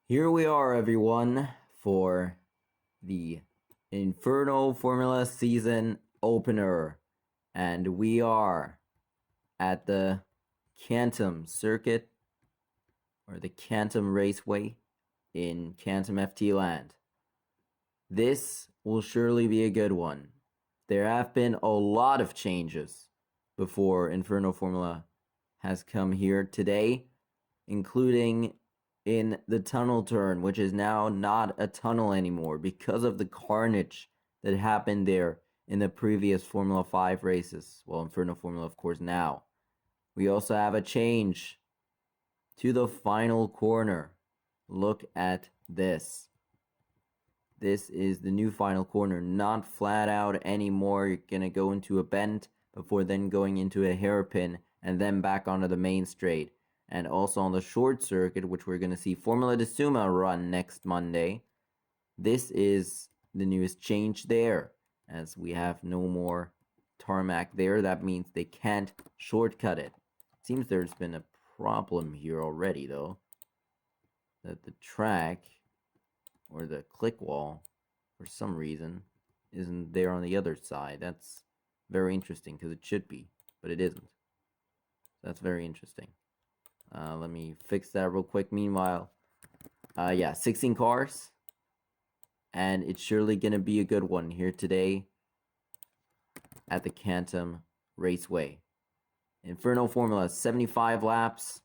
Here we are, everyone, for the Inferno Formula Season Opener. And we are at the Cantam Circuit, or the Cantam Raceway in Cantam FT Land. This will surely be a good one. There have been a lot of changes before Inferno Formula has come here today, including in the tunnel turn, which is now not a tunnel anymore because of the carnage that happened there in the previous Formula 5 races. Well, Inferno Formula, of course, now. We also have a change to the final corner. Look at this. This is the new final corner, not flat out anymore. You're going to go into a bend before then going into a hairpin and then back onto the main straight. And also on the short circuit, which we're going to see Formula de Suma run next Monday. This is the newest change there, as we have no more tarmac there. That means they can't shortcut it. Seems there's been a problem here already, though. That the track, or the click wall, for some reason, isn't there on the other side. That's very interesting, because it should be, but it isn't. That's very interesting. Let me fix that real quick. Meanwhile, yeah, 16 cars. And it's surely going to be a good one here today at the Cantam Raceway. Inferno Formula, 75 laps.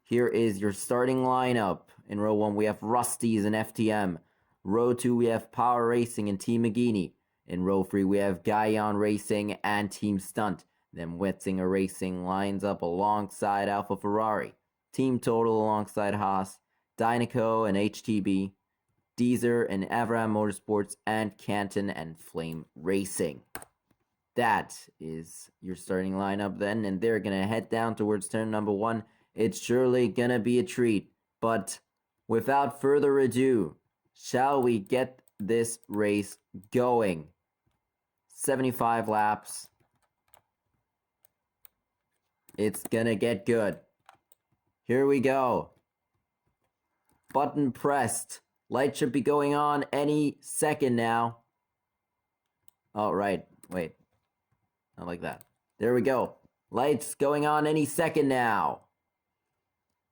Here is your starting lineup. In row 1, we have Rusty's and FTM. Row 2, we have Power Racing and Team Magini. In row 3, we have Guyon Racing and Team Stunt. Then Wetzinger Racing lines up alongside Alfa Ferrari. Team Total alongside Haas, Dynaco and HTB, Deezer and Avram Motorsports, and Canton and Flame Racing. That is your starting lineup then, and they're going to head down towards turn number 1. It's surely going to be a treat, but without further ado, shall we get this race going? 75 laps. It's gonna get good. Here we go. Button pressed. Light should be going on any second now. Oh, right. Wait. Not like that. There we go. Lights going on any second now.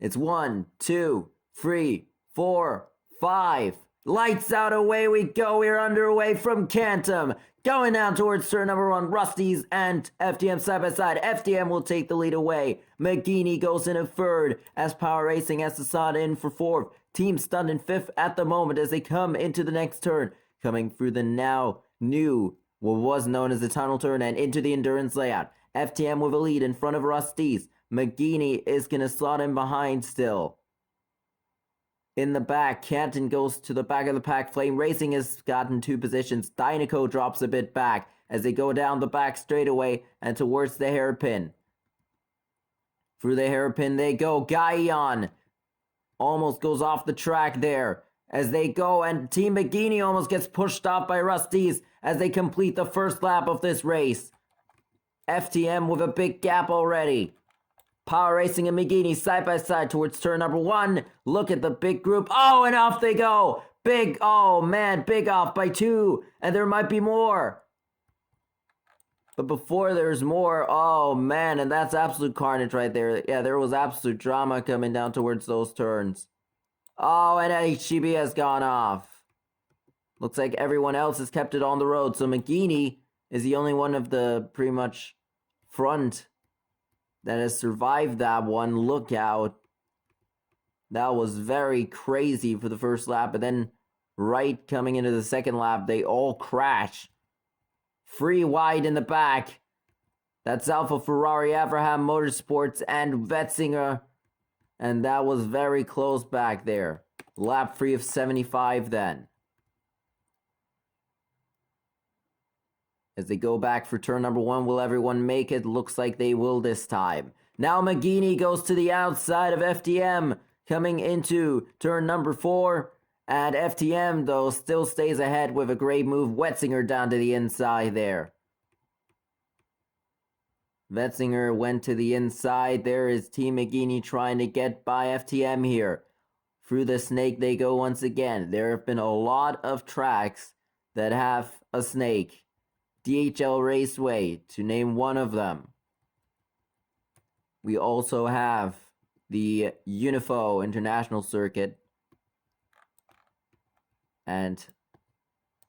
It's 1, 2, 3, 4, 5. Lights out, away we go. We're underway from Cantam. Going down towards turn number 1, Rusty's and FTM side by side. FTM will take the lead away. Magini goes in a third as Power Racing has Assad in for 4th. Team Stunned in 5th at the moment as they come into the next turn. Coming through the now new, what was known as the tunnel turn, and into the endurance layout. FTM with a lead in front of Rusty's. Magini is going to slot in behind still. In the back, Canton goes to the back of the pack. Flame Racing has gotten 2 positions. Dynaco drops a bit back as they go down the back straightaway and towards the hairpin. Through the hairpin they go. Guyon almost goes off the track there as they go, and Team Magini almost gets pushed off by Rusty's as they complete the first lap of this race. FTM with a big gap already. Power Racing and Magini side by side towards turn number 1. Look at the big group. Oh, and off they go. Big, oh man, big off by 2. And there might be more. But before there's more, oh man, and that's absolute carnage right there. Yeah, there was absolute drama coming down towards those turns. Oh, and HGB has gone off. Looks like everyone else has kept it on the road. So Magini is the only one of the pretty much front that has survived that one. Look out. That was very crazy for the first lap, but then right coming into the second lap, they all crash. Free wide in the back. That's Alfa Ferrari, Avraham Motorsports, and Wetzinger. And that was very close back there. Lap free of 75 then. As they go back for turn number 1, will everyone make it? Looks like they will this time. Now Magini goes to the outside of FTM, coming into turn number 4. And FTM, though, still stays ahead with a great move. Wetzinger down to the inside there. Wetzinger went to the inside. There is Team Magini trying to get by FTM here. Through the snake they go once again. There have been a lot of tracks that have a snake. DHL Raceway, to name one of them. We also have the Unifo International Circuit. And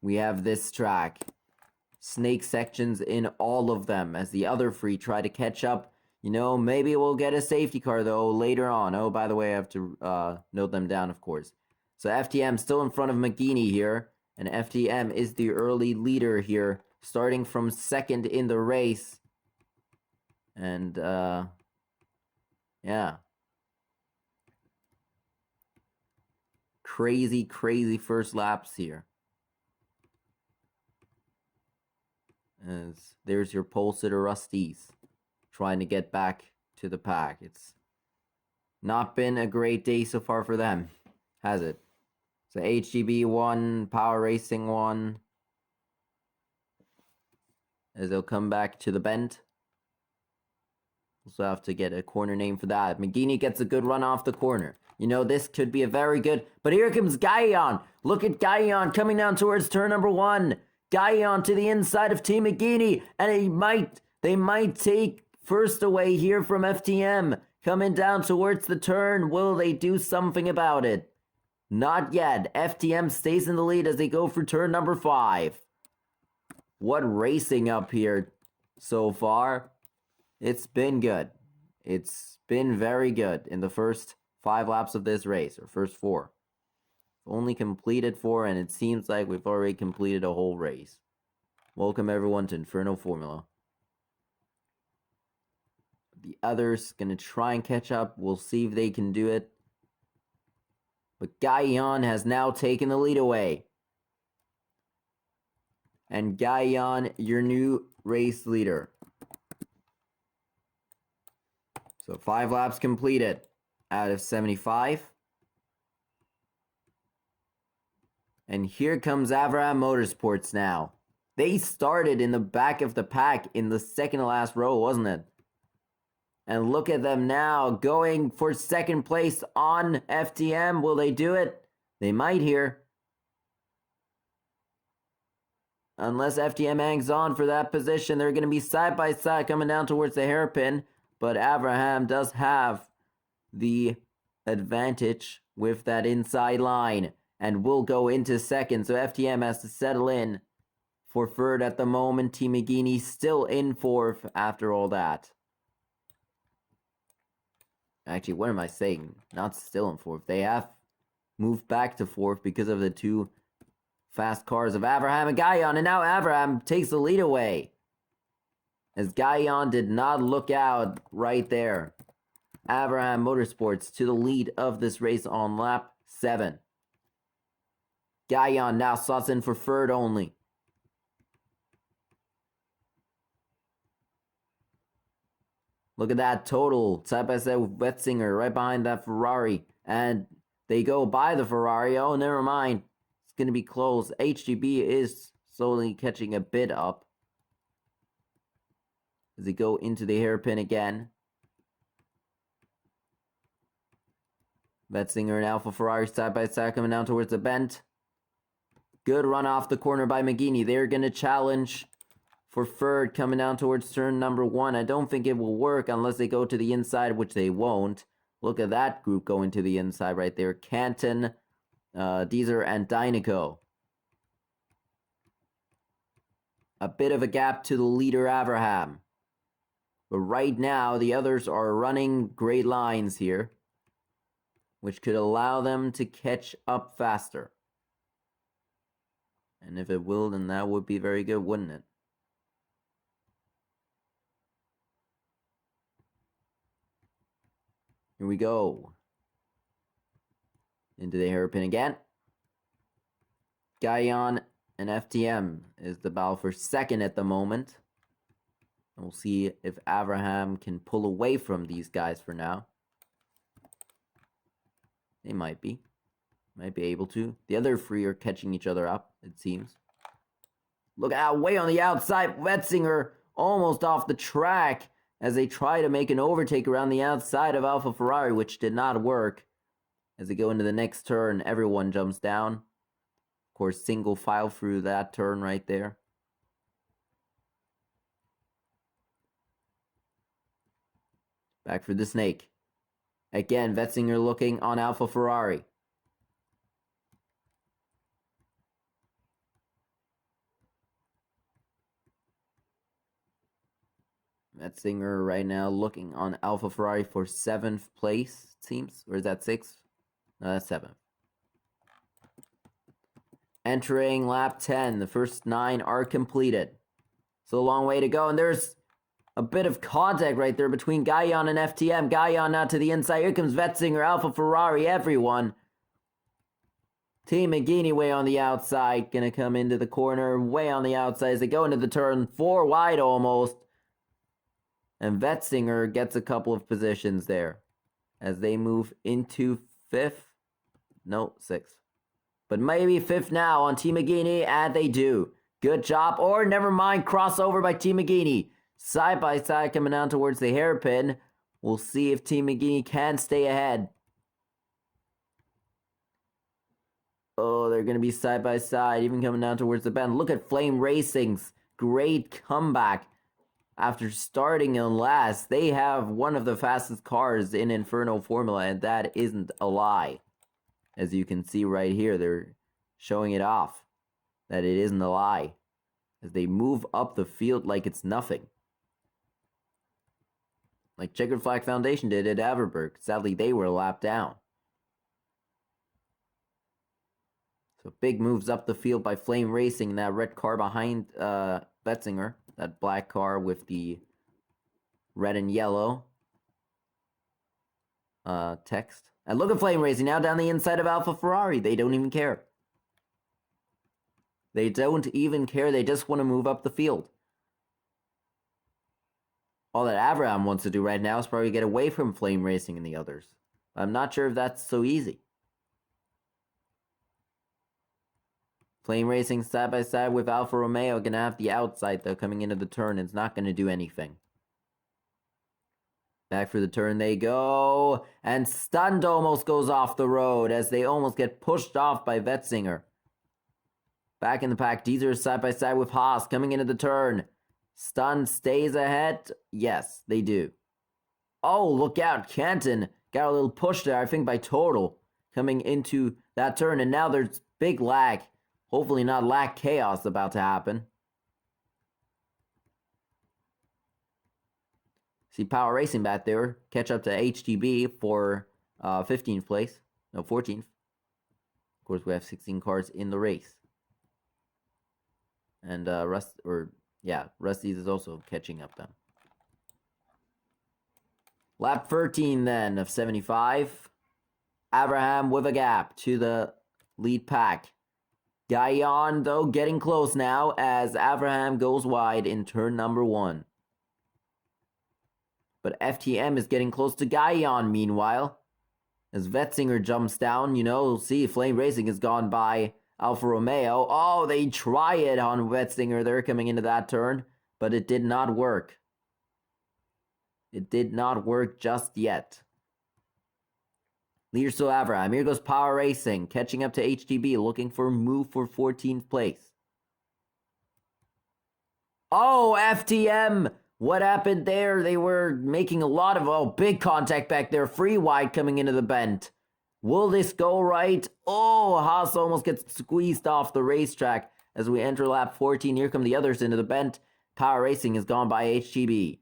we have this track. Snake sections in all of them as the other three try to catch up. You know, maybe we'll get a safety car, though, later on. Oh, by the way, I have to note them down, of course. So FTM still in front of McGeaney here. And FTM is the early leader here, starting from second in the race. And, yeah. Crazy, crazy first laps here. As there's your pole sitter Rusties trying to get back to the pack. It's not been a great day so far for them, has it? So HGB won, Power Racing won. As they'll come back to the bend. Also have to get a corner name for that. McGeaney gets a good run off the corner. You know, this could be a very good... But here comes Guyon. Look at Guyon coming down towards turn number 1. Guyon to the inside of Team McGeaney. And they might take first away here from FTM. Coming down towards the turn. Will they do something about it? Not yet. FTM stays in the lead as they go for turn number 5. What racing up here so far. It's been good. It's been very good in the first 5 laps of this race, or first 4. Only completed 4, and it seems like we've already completed a whole race. Welcome everyone to Inferno Formula. The others gonna try and catch up. We'll see if they can do it. But Guyon has now taken the lead away. And Guyon, your new race leader. So 5 laps completed out of 75. And here comes Avraham Motorsports now. They started in the back of the pack in the second to last row, wasn't it? And look at them now going for second place on FTM. Will they do it? They might here. Unless FTM hangs on for that position, they're going to be side by side coming down towards the hairpin. But Avraham does have the advantage with that inside line and will go into second. So FTM has to settle in for third at the moment. Team McGeaney still in fourth after all that. Actually, what am I saying? Not still in fourth. They have moved back to fourth because of the 2 fast cars of Avraham and Guyon. And now Avraham takes the lead away. As Guyon did not look out right there. Avraham Motorsports to the lead of this race on lap 7. Guyon now slots in for third only. Look at that total. Side by side with Wetzinger right behind that Ferrari. And they go by the Ferrari. Oh, never mind. It's going to be close. HGB is slowly catching a bit up. As they go into the hairpin again. Wetzinger and Alfa Ferrari side by side coming down towards the bend. Good run off the corner by McGeaney. They're going to challenge for third coming down towards turn number 1. I don't think it will work unless they go to the inside, which they won't. Look at that group going to the inside right there. Cantam, Deezer, and Dynaco. A bit of a gap to the leader, Avraham. But right now, the others are running great lines here, which could allow them to catch up faster. And if it will, then that would be very good, wouldn't it? Here we go. Into the hairpin again. Guyon and FTM is the battle for second at the moment. And we'll see if Avraham can pull away from these guys for now. They might be. Might be able to. The other 3 are catching each other up, it seems. Look out, way on the outside. Wetzinger almost off the track as they try to make an overtake around the outside of Alfa Ferrari, which did not work. As they go into the next turn, everyone jumps down. Of course, single file through that turn right there. Back for the snake. Again, Vetzinger looking on Alpha Ferrari. Vetzinger right now looking on Alpha Ferrari for 7th place, it seems. Or is that 6th? No, that's 7th. Entering lap 10. The first 9 are completed. So a long way to go. And there's a bit of contact right there between Gaillon and FTM. Gaillon now to the inside. Here comes Vetzinger, Alpha Ferrari, everyone. Team McGeaney way on the outside. Gonna come into the corner way on the outside as they go into the turn. 4 wide almost. And Vetzinger gets a couple of positions there. As they move into 5th. No, 6th. But maybe 5th now on Team McGeaney. And they do. Good job. Or never mind. Crossover by Team McGeaney. Side by side coming down towards the hairpin. We'll see if Team McGeaney can stay ahead. Oh, they're going to be side by side, even coming down towards the bend. Look at Flame Racing's great comeback. After starting in last, they have one of the fastest cars in Inferno Formula, and that isn't a lie. As you can see right here, they're showing it off. That it isn't a lie. As they move up the field like it's nothing. Like Checkered Flag Foundation did at Averberg. Sadly, they were a lap down. So big moves up the field by Flame Racing. That red car behind Vetzinger. That black car with the red and yellow text. And look at Flame Racing now down the inside of Alpha Ferrari. They don't even care. They don't even care. They just want to move up the field. All that Abraham wants to do right now is probably get away from Flame Racing and the others. I'm not sure if that's so easy. Flame Racing side by side with Alfa Romeo. Gonna have the outside though coming into the turn. It's not gonna do anything. Back for the turn they go. And Stunned almost goes off the road as they almost get pushed off by Vetzinger. Back in the pack, Deezer side by side with Haas coming into the turn. Stunned stays ahead. Yes, they do. Oh, look out. Cantam got a little push there, I think by Total, coming into that turn. And now there's big lag. Hopefully not lag chaos about to happen. See Power Racing back there. Catch up to HTB for 15th place. No, 14th. Of course, we have 16 cars in the race. And Rusty's is also catching up then. Lap 13 then of 75. Abraham with a gap to the lead pack. Gaillon, though, getting close now as Abraham goes wide in turn number 1. But FTM is getting close to Gaillon meanwhile. As Vetzinger jumps down, we'll see Flame Racing has gone by Alfa Romeo. Oh, they try it on Vetzinger there coming into that turn, but it did not work. It did not work just yet. Leader still Abraham. Here goes Power Racing, catching up to HTB, looking for a move for 14th place. Oh, FTM! What happened there? They were making a lot of, big contact back there. Free wide coming into the bend. Will this go right? Oh, Haas almost gets squeezed off the racetrack as we enter lap 14. Here come the others into the bend. Power Racing has gone by HTB.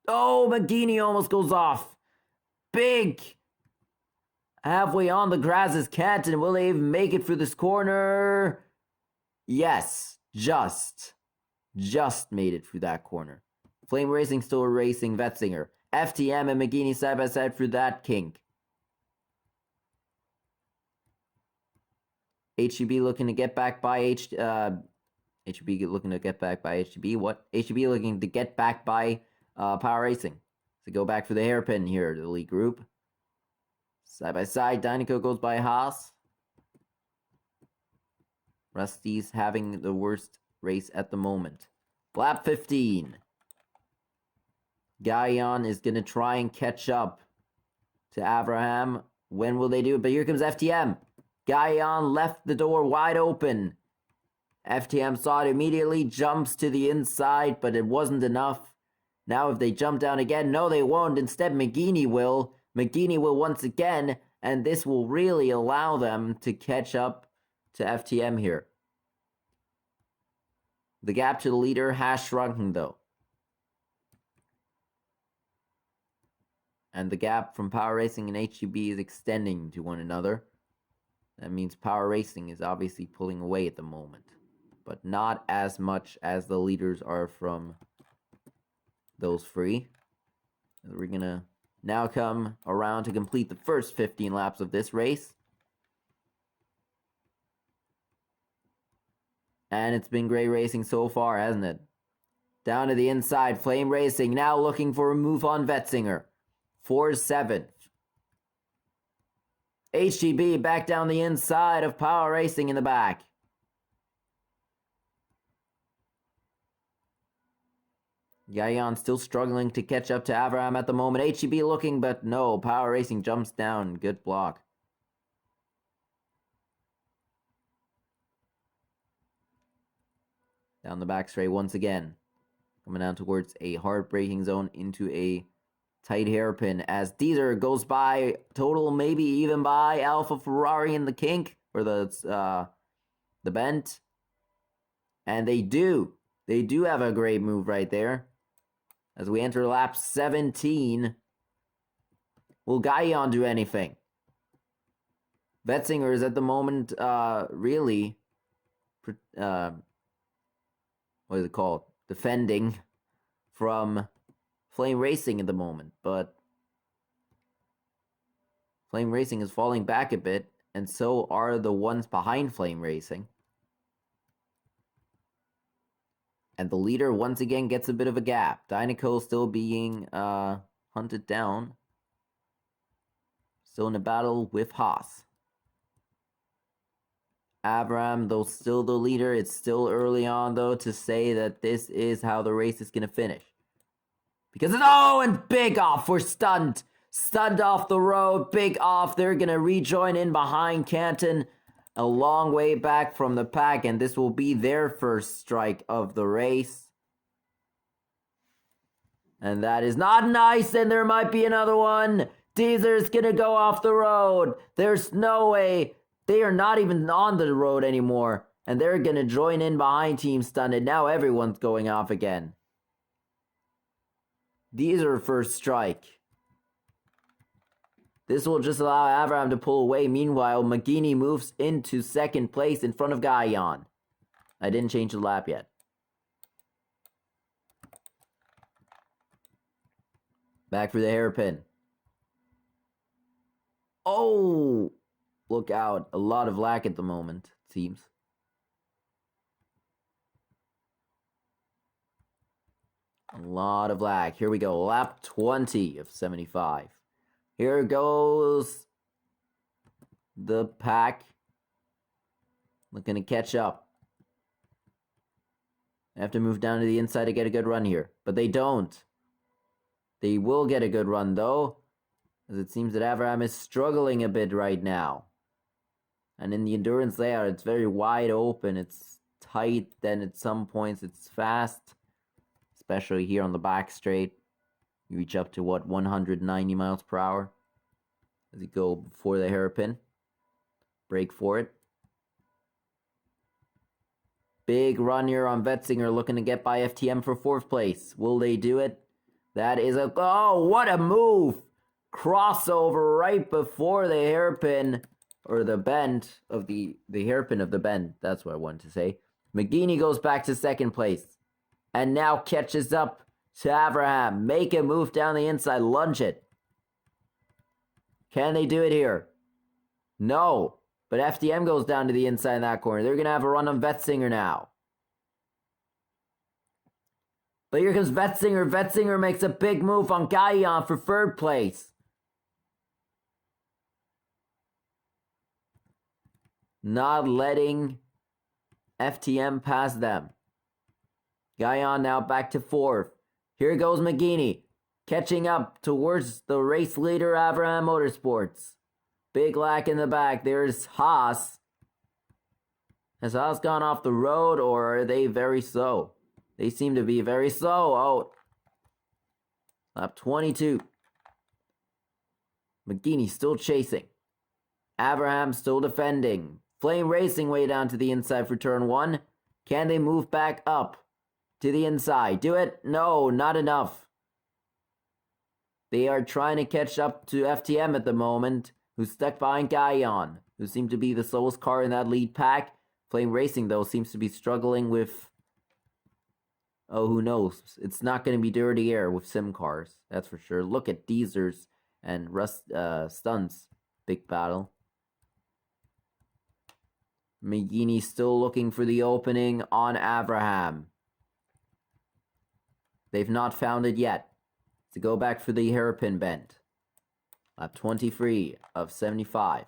Oh, McGeaney almost goes off. Big. Halfway on the grass is Cantam. Will they even make it through this corner? Yes, just made it through that corner. Flame Racing still racing Vetzinger. FTM and McGeaney side by side through that kink. HTB looking to get back by HTB looking to get back by HTB. What? HTB looking to get back by Power Racing. So go back for the hairpin here, the lead group. Side by side, Dynaco goes by Haas. Rusty's having the worst race at the moment. Lap 15. Gaillon is going to try and catch up to Abraham. When will they do it? But here comes FTM. Guyon left the door wide open. FTM saw it immediately, jumps to the inside, but it wasn't enough. Now if they jump down again, no they won't. Instead McGeaney will. McGeaney will once again, and this will really allow them to catch up to FTM here. The gap to the leader has shrunken though. And the gap from Power Racing and HGB is extending to one another. That means Power Racing is obviously pulling away at the moment, but not as much as the leaders are from those three. We're gonna now come around to complete the first 15 laps of this race. And it's been great racing so far, hasn't it? Down to the inside, Flame Racing now looking for a move on Vetzinger. 4-7. HGB back down the inside of Power Racing in the back. Guyon still struggling to catch up to Avram at the moment. HGB looking, but no. Power Racing jumps down. Good block. Down the back straight once again. Coming down towards a hard braking zone into a tight hairpin as Deezer goes by total, maybe even by Alpha Ferrari in the kink or the bent. And they do have a great move right there. As we enter lap 17, will Guyon do anything? Vetzinger is at the moment really what is it called? Defending from Flame Racing at the moment, but Flame Racing is falling back a bit, and so are the ones behind Flame Racing. And the leader once again gets a bit of a gap. Dynaco still being hunted down. Still in a battle with Haas. Avram, though still the leader, it's still early on though to say that this is how the race is going to finish. Because it's, oh, and big off, we're stunned. Stunned off the road, big off. They're going to rejoin in behind Cantam, a long way back from the pack, and this will be their first strike of the race. And that is not nice, and there might be another one. Deezer's going to go off the road. There's no way. They are not even on the road anymore, and they're going to join in behind Team Stunned. Now everyone's going off again. Deezer first strike. This will just allow Avram to pull away. Meanwhile, McGeaney moves into second place in front of Guyon. I didn't change the lap yet. Back for the hairpin. Oh! Look out. A lot of lack at the moment, it seems. A lot of lag. Here we go. Lap 20 of 75. Here goes the pack. Looking to catch up. They have to move down to the inside to get a good run here. But they don't. They will get a good run though, as it seems that Avram is struggling a bit right now. And in the endurance layout, it's very wide open. It's tight. Then at some points, it's fast. Especially here on the back straight. You reach up to, what, 190 miles per hour? As you go before the hairpin. Brake for it. Big run here on Vetzinger, looking to get by FTM for 4th place. Will they do it? That is a... Oh, what a move! Crossover right before the hairpin. Or the bend of the hairpin of the bend. That's what I wanted to say. McGeaney goes back to 2nd place. And now catches up to Abraham. Make a move down the inside. Lunge it. Can they do it here? No. But FTM goes down to the inside in that corner. They're going to have a run on Vetzinger now. But here comes Vetzinger. Vetzinger makes a big move on Guyon for 3rd place. Not letting FTM pass them. Guyon now back to 4th. Here goes McGeaney. catching up towards the race leader, Abraham Motorsports. Big lack in the back. There's Haas. Has Haas gone off the road, or are they very slow? They seem to be very slow. Oh, lap 22. McGeeney still chasing. Abraham still defending. Flame Racing way down to the inside for turn 1. Can they move back up to the inside? Do it? No, not enough. They are trying to catch up to FTM at the moment, who's stuck behind Guyon, who seemed to be the slowest car in that lead pack. Flame Racing, though, seems to be struggling with... Oh, who knows? It's not going to be dirty air with sim cars, that's for sure. Look at Deezers and Stunts. Big battle. McGeeney still looking for the opening on Abraham. They've not found it yet. To go back for the hairpin bend. Lap 23 of 75.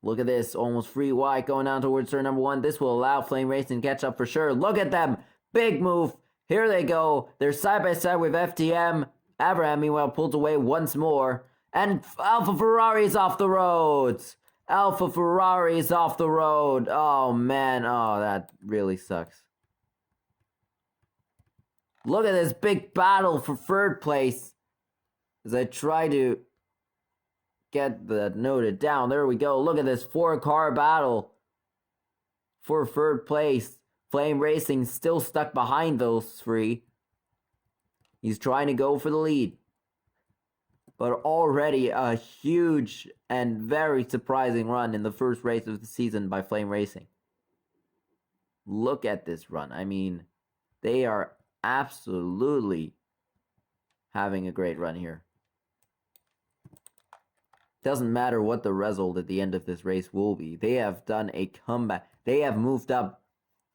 Look at this, almost free wide going down towards turn number 1. This will allow Flame Racing to catch up for sure. Look at them, big move. Here they go. They're side by side with FTM. Abraham, meanwhile, pulled away once more. And Alpha Ferrari's off the roads. Alpha Ferrari's off the road. Oh, man. Oh, that really sucks. Look at this big battle for third place. As I try to get that noted down. There we go. Look at this 4-car battle for third place. Flame Racing still stuck behind those 3. He's trying to go for the lead. But already a huge and very surprising run in the first race of the season by Flame Racing. Look at this run. I mean, they are absolutely having a great run here. Doesn't matter what the result at the end of this race will be. They have done a comeback. They have moved up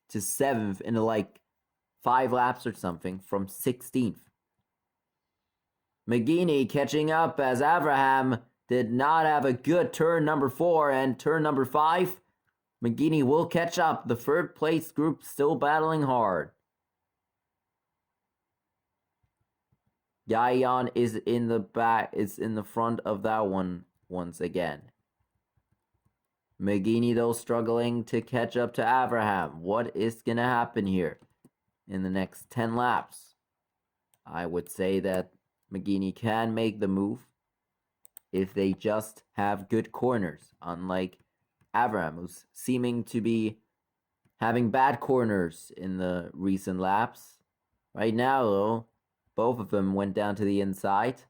to 7th in like 5 laps or something from 16th. McGeeney catching up as Abraham did not have a good turn number 4 and turn number 5. McGeeney will catch up. The third place group still battling hard. Guyon is in the back, is in the front of that one once again. McGeeney, though, struggling to catch up to Abraham. What is going to happen here in the next 10 laps? I would say that McGeeney can make the move if they just have good corners, unlike Abraham, who's seeming to be having bad corners in the recent laps. Right now, though, both of them went down to the inside.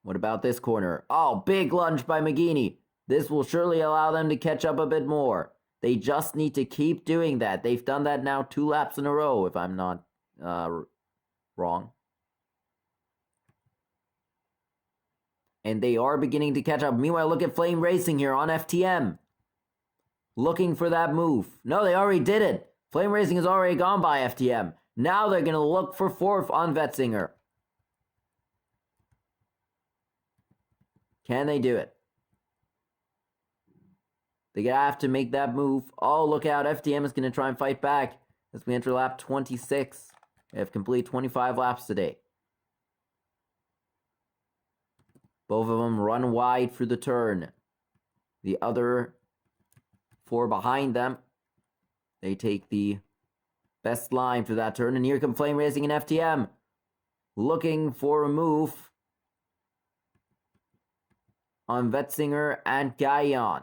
What about this corner? Oh, big lunge by McGeeney. This will surely allow them to catch up a bit more. They just need to keep doing that. They've done that now 2 laps in a row, if I'm not wrong. And they are beginning to catch up. Meanwhile, look at Flame Racing here on FTM. Looking for that move. No, they already did it. Flame Racing has already gone by FTM. Now they're going to look for 4th on Vetzinger. Can they do it? They're going to have to make that move. Oh, look out. FTM is going to try and fight back as we enter lap 26. We have completed 25 laps today. Both of them run wide for the turn. The other 4 behind them, they take the best line for that turn. And here come Flame Racing and FTM. Looking for a move on Vetzinger and Guyon.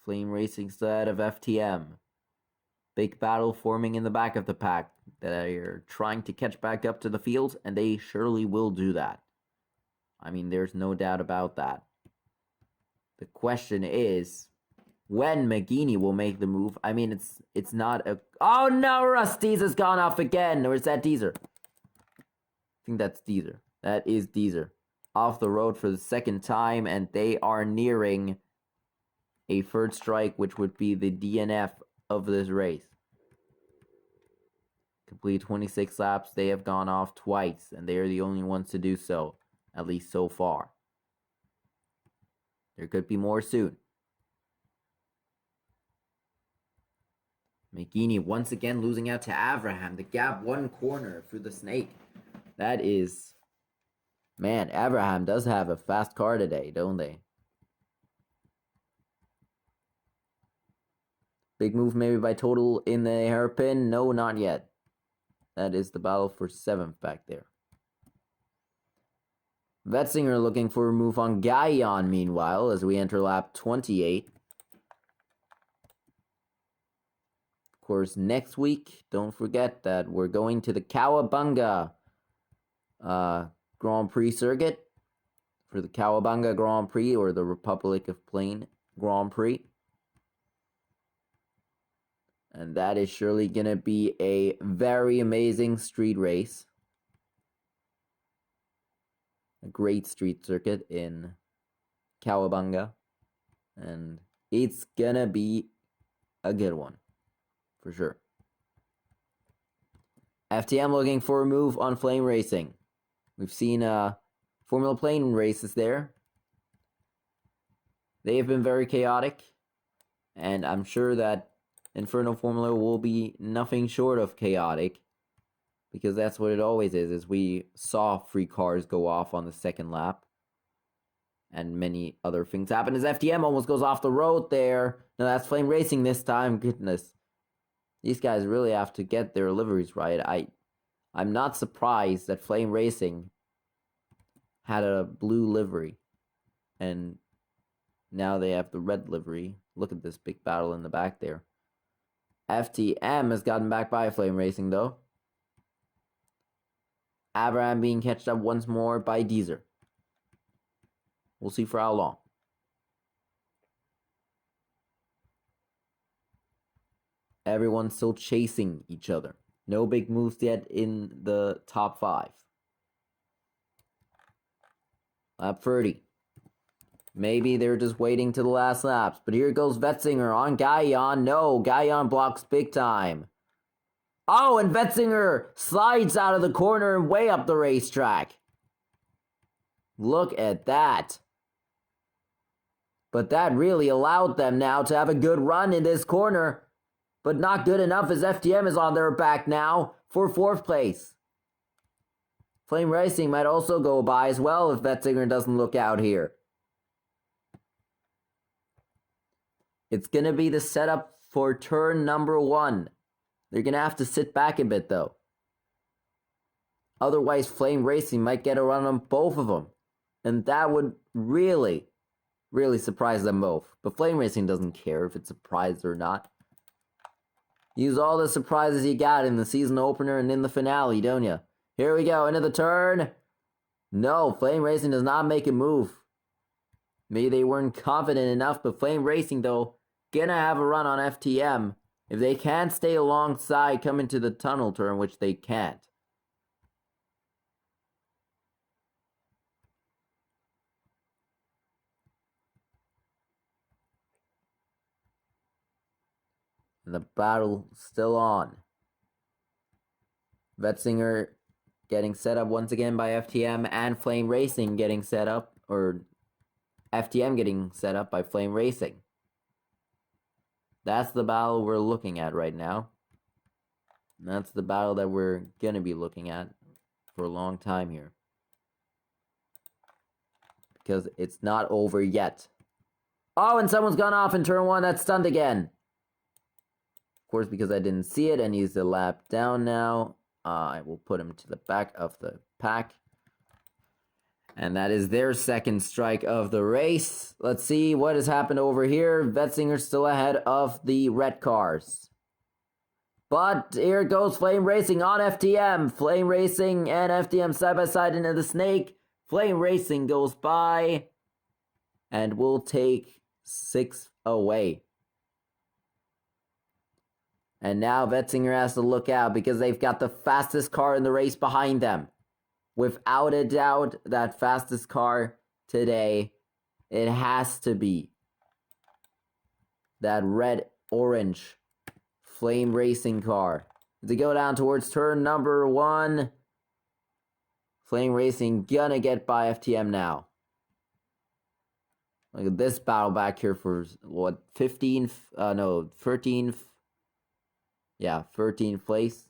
Flame Racing still ahead of FTM. Big battle forming in the back of the pack. They are trying to catch back up to the field, and they surely will do that. I mean, there's no doubt about that. The question is when McGeeney will make the move. I mean, it's not a... Oh no, Rusty's has gone off again. Or is that Deezer? I think that's Deezer. That is Deezer. Off the road for the second time, and they are nearing a third strike, which would be the DNF of this race. Complete 26 laps. They have gone off twice, and they are the only ones to do so, at least so far. There could be more soon. McGeaney once again losing out to Abraham. The gap one corner for the snake. That is... Man, Abraham does have a fast car today, don't they? Big move maybe by Total in the hairpin. No, not yet. That is the battle for 7th back there. Vetzinger looking for a move on Guyon, meanwhile, as we enter lap 28. Of course, next week, don't forget that we're going to the Cowabunga Grand Prix circuit for the Cowabunga Grand Prix, or the Republic of Plain Grand Prix. And that is surely going to be a very amazing street race. A great street circuit in Cowabunga. And it's going to be a good one, for sure. FTM looking for a move on Flame Racing. We've seen Formula Plane races there. They have been very chaotic. And I'm sure that Inferno Formula will be nothing short of chaotic, because that's what it always is we saw 3 cars go off on the second lap, and many other things happen as FTM almost goes off the road there. No, that's Flame Racing this time. Goodness, these guys really have to get their liveries right. I'm not surprised that Flame Racing had a blue livery, and now they have the red livery. Look at this big battle in the back there. FTM has gotten back by Flame Racing, though. Abraham being catched up once more by Deezer. We'll see for how long. Everyone's still chasing each other. No big moves yet in the top 5. Lap 30. Maybe they're just waiting to the last laps. But here goes Vetzinger on Guyon. No, Guyon blocks big time. Oh, and Vetzinger slides out of the corner and way up the racetrack. Look at that. But that really allowed them now to have a good run in this corner. But not good enough, as FTM is on their back now for 4th place. Flame Racing might also go by as well if Vetzinger doesn't look out here. It's going to be the setup for turn number 1. They're going to have to sit back a bit, though. Otherwise, Flame Racing might get a run on both of them. And that would really, really surprise them both. But Flame Racing doesn't care if it's surprised or not. Use all the surprises you got in the season opener and in the finale, don't you? Here we go, into the turn. No, Flame Racing does not make a move. Maybe they weren't confident enough, but Flame Racing, though, gonna have a run on FTM. If they can't stay alongside coming to the tunnel turn, which they can't. And the battle still on. Vetzinger getting set up once again by FTM, and Flame Racing getting set up, or FTM getting set up by Flame Racing. That's the battle we're looking at right now. And that's the battle that we're going to be looking at for a long time here. Because it's not over yet. Oh, and someone's gone off in turn 1. That's stunned again. Of course, because I didn't see it and he's a lap down now, I will put him to the back of the pack. And that is their second strike of the race. Let's see what has happened over here. Vetzinger's still ahead of the red cars. But here goes Flame Racing on FTM. Flame Racing and FTM side by side into the snake. Flame Racing goes by and will take 6 away. And now Vetzinger has to look out because they've got the fastest car in the race behind them. Without a doubt, that fastest car today, it has to be that red-orange Flame Racing car. To go down towards turn number 1, Flame Racing gonna get by FTM now. Look at this battle back here for, what, 13th Yeah, 13th place.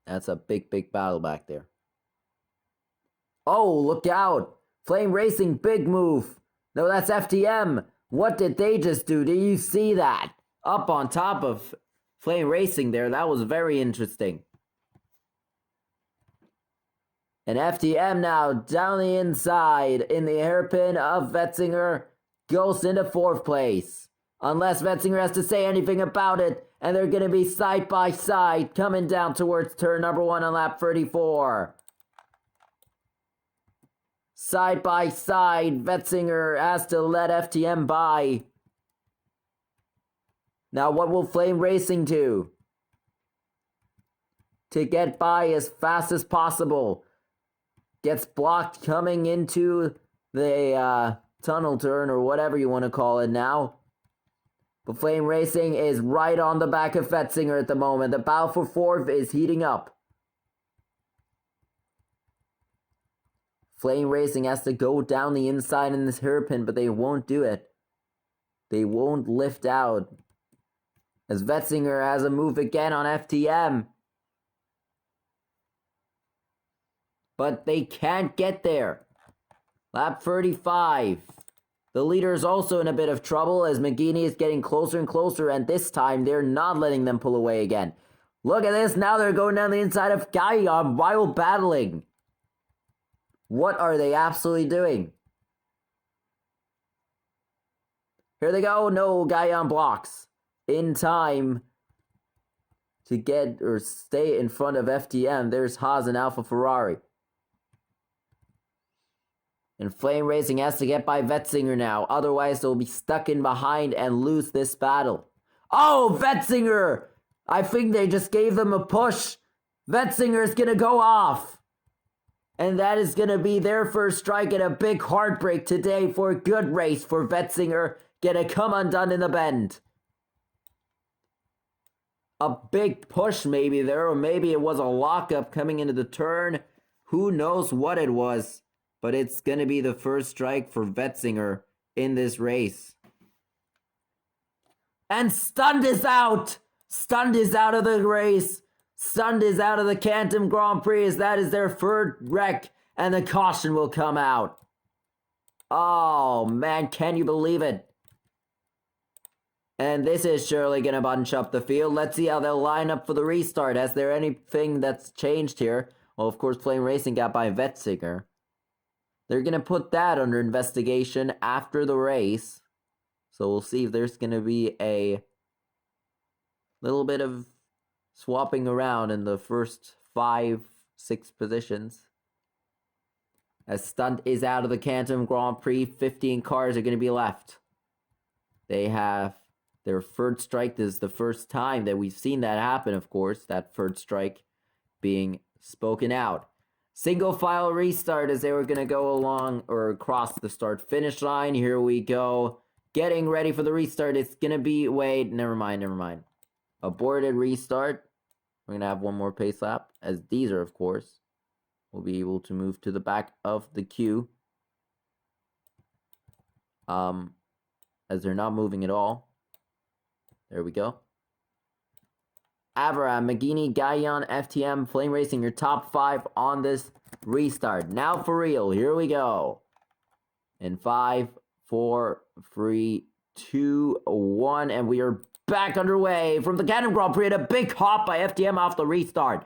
That's a big battle back there. Oh, look out! Flame Racing, big move! No, that's FTM! What did they just do? Did you see that? Up on top of Flame Racing there, that was very interesting. And FTM now down the inside in the hairpin of Vetzinger goes into 4th place. Unless Vetzinger has to say anything about it, and they're going to be side by side coming down towards turn number 1 on lap 34. Side by side, Vetzinger has to let FTM by. Now what will Flame Racing do? To get by as fast as possible. Gets blocked coming into the tunnel turn, or whatever you want to call it now. But Flame Racing is right on the back of Vetzinger at the moment. The battle for 4th is heating up. Flame Racing has to go down the inside in this hairpin, but they won't do it. They won't lift out. As Vetzinger has a move again on FTM. But they can't get there. Lap 35. The leader is also in a bit of trouble as McGeaney is getting closer and closer, and this time they're not letting them pull away again. Look at this, now they're going down the inside of Guyon while battling. What are they absolutely doing? Here they go, no, Guyon blocks. In time to get or stay in front of FTM, there's Haas and Alfa Ferrari. And Flame Racing has to get by Vetzinger now. Otherwise, they'll be stuck in behind and lose this battle. Oh, Vetzinger! I think they just gave them a push. Vetzinger's gonna go off. And that is gonna be their first strike and a big heartbreak today for a good race for Vetzinger. Gonna come undone in the bend. A big push maybe there, or maybe it was a lockup coming into the turn. Who knows what it was. But it's going to be the first strike for Vetzinger in this race. And Stunned is out! Stunned is out of the race. Stunned is out of the Cantam Grand Prix as that is their 3rd wreck. And the caution will come out. Oh, man, can you believe it? And this is surely going to bunch up the field. Let's see how they'll line up for the restart. Is there anything that's changed here? Well, of course, Flame Racing got by Vetzinger. They're going to put that under investigation after the race. So we'll see if there's going to be a little bit of swapping around in the first 5-6 positions. As Stunt is out of the Cantam Grand Prix, 15 cars are going to be left. They have their 3rd strike. This is the first time that we've seen that happen, of course. That 3rd strike being spoken out. Single file restart as they were going to go along or across the start-finish line. Here we go. Getting ready for the restart. It's going to be... Wait, never mind. Aborted restart. We're going to have one more pace lap. As Deezer, of course, will be able to move to the back of the queue. As they're not moving at all. There we go. Abraham, McGeaney, Guyon, FTM, Flame Racing, your top 5 on this restart. Now for real, here we go. In 5, 4, 3, 2, 1, and we are back underway from the Cantam Grand Prix. A big hop by FTM off the restart.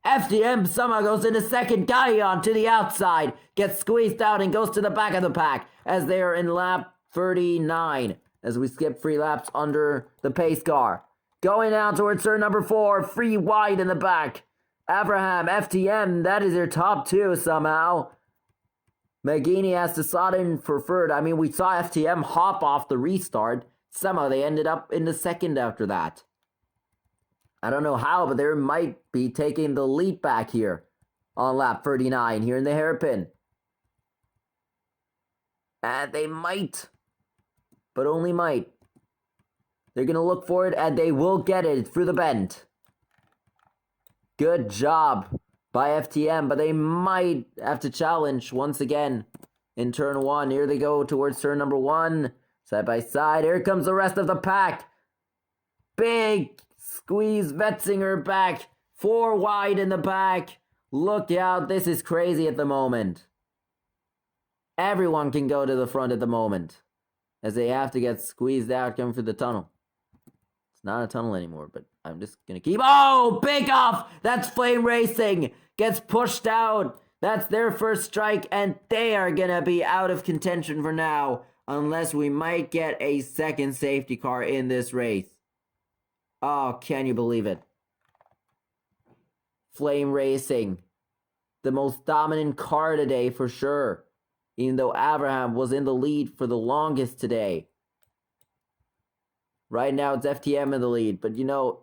FTM somehow goes into 2nd. Guyon to the outside, gets squeezed out and goes to the back of the pack as they are in lap 39. As we skip 3 laps under the pace car. Going down towards turn number 4, free wide in the back. Abraham, FTM, that is their top 2 somehow. McGeaney has to slot in for 3rd. I mean, we saw FTM hop off the restart. Somehow they ended up in the 2nd after that. I don't know how, but they might be taking the lead back here on lap 39 here in the hairpin. And they might, but only might. They're going to look for it, and they will get it through the bend. Good job by FTM, but they might have to challenge once again in turn 1. Here they go towards turn number 1. Side by side. Here comes the rest of the pack. Big squeeze. Vetzinger back. 4 wide in the back. Look out. This is crazy at the moment. Everyone can go to the front at the moment, as they have to get squeezed out coming through the tunnel. It's not a tunnel anymore, but I'm just going to keep... Oh, big off! That's Flame Racing! Gets pushed out. That's their first strike, and they are going to be out of contention for now, unless we might get a second safety car in this race. Oh, can you believe it? Flame Racing, the most dominant car today for sure, even though Abraham was in the lead for the longest today. Right now it's FTM in the lead, but you know,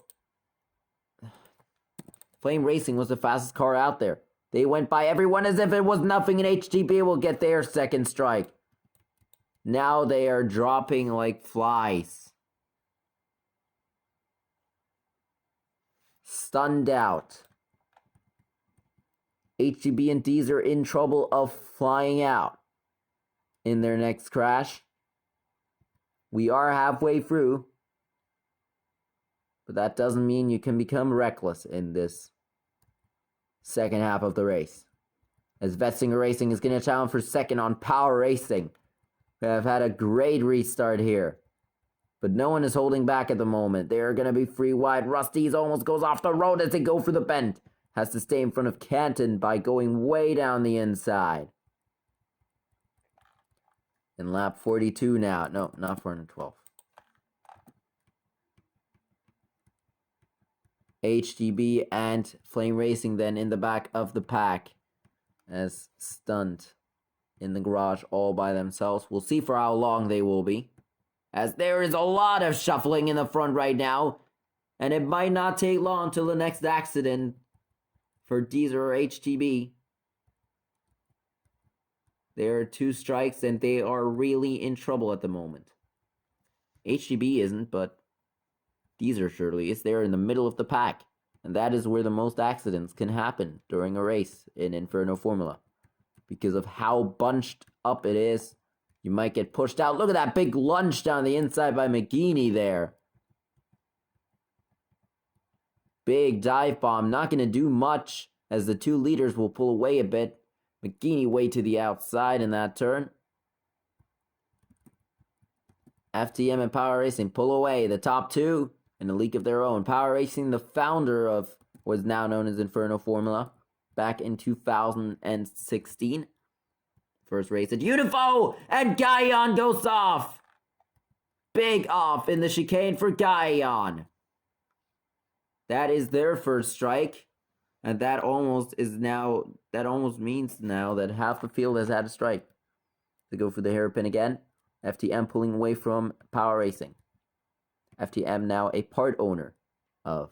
Flame Racing was the fastest car out there. They went by everyone as if it was nothing, and HTB will get their second strike. Now they are dropping like flies. Stunned out. HTB and D's are in trouble of flying out in their next crash. We are halfway through, but that doesn't mean you can become reckless in this second half of the race, as Vetzinger Racing is going to challenge for second on Power Racing, who have had a great restart here, but no one is holding back at the moment. They are going to be free wide. Rusty's almost goes off the road as they go for the bend. Has to stay in front of Cantam by going way down the inside. In lap 42 now. No, not 412. HGB and Flame Racing then in the back of the pack, as Stunt in the garage all by themselves. We'll see for how long they will be, as there is a lot of shuffling in the front right now, and it might not take long till the next accident for Deezer or HTB. There are 2 strikes, and they are really in trouble at the moment. HTB isn't, but Deezer surely is. There in the middle of the pack, and that is where the most accidents can happen during a race in Inferno Formula. Because of how bunched up it is, you might get pushed out. Look at that big lunge down the inside by McGeaney there. Big dive bomb, not going to do much, as the 2 leaders will pull away a bit. McGeaney way to the outside in that turn. FTM and Power Racing pull away, the top 2 in a league of their own. Power Racing, the founder of what is now known as Inferno Formula, back in 2016. First race at Unifo, and Guyon goes off. Big off in the chicane for Guyon. That is their first strike, and that almost means now that half the field has had a strike. They go for the hairpin again. FTM pulling away from Power Racing. FTM now a part owner of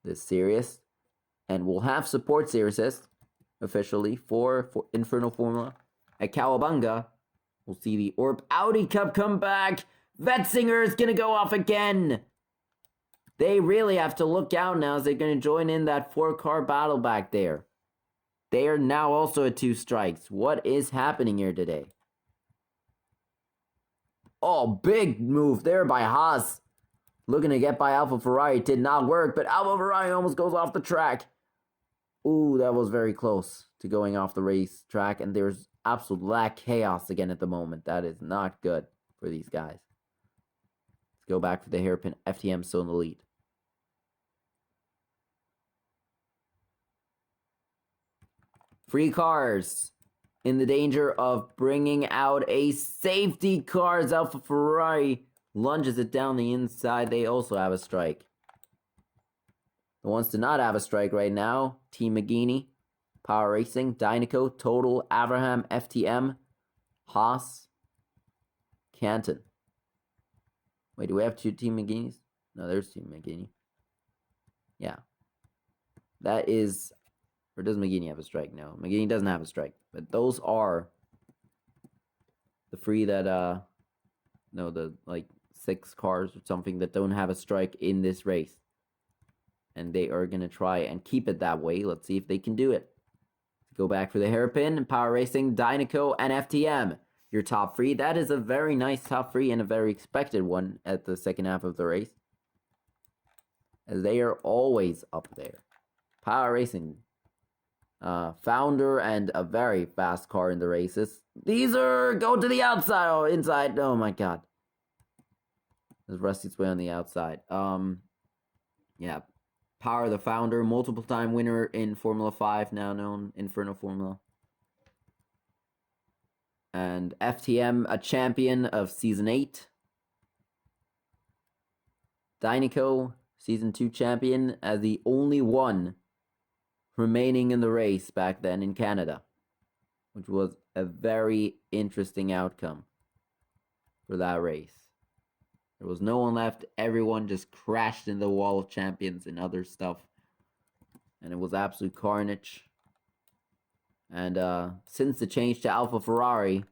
this series, and will have support series officially for Inferno Formula at Cowabunga. We'll see the Orb Audi Cup come back. Vetzinger is going to go off again. They really have to look out now, as they're going to join in that 4-car battle back there. They are now also at 2 strikes. What is happening here today? Oh, big move there by Haas. Looking to get by Alfa Ferrari. Did not work, but Alfa Ferrari almost goes off the track. Ooh, that was very close to going off the race track, and there's absolute chaos again at the moment. That is not good for these guys. Let's go back for the hairpin. FTM still in the lead. Free cars in the danger of bringing out a safety car as Alfa Ferrari lunges it down the inside. They also have a strike. The ones to not have a strike right now, Team McGeaney, Power Racing, Dynaco, Total, Abraham, FTM, Haas, Cantam. Wait, do we have 2 Team McGeaney's? No, there's Team McGeaney. Yeah. That is... Or does McGeaney have a strike? No, McGeaney doesn't have a strike. But those are the 3 that, no, the, like, 6 cars or something that don't have a strike in this race. And they are going to try and keep it that way. Let's see if they can do it. go back for the hairpin. Power Racing, Dynaco, and FTM. Your top three. That is a very nice top three and a very expected one at the second half of the race, as they are always up there. Power Racing, founder and a very fast car in the races. These are go to the outside or inside. Oh my god. There's Rusty's way on the outside. Yeah. Power, the founder, multiple time winner in Formula 5, now known Inferno Formula. And FTM, a champion of Season 8. Dynaco, Season 2 champion, as the only one remaining in the race back then in Canada, which was a very interesting outcome for that race. There was no one left. Everyone just crashed in the wall of champions and other stuff. And it was absolute carnage. And since the change to Alfa Ferrari,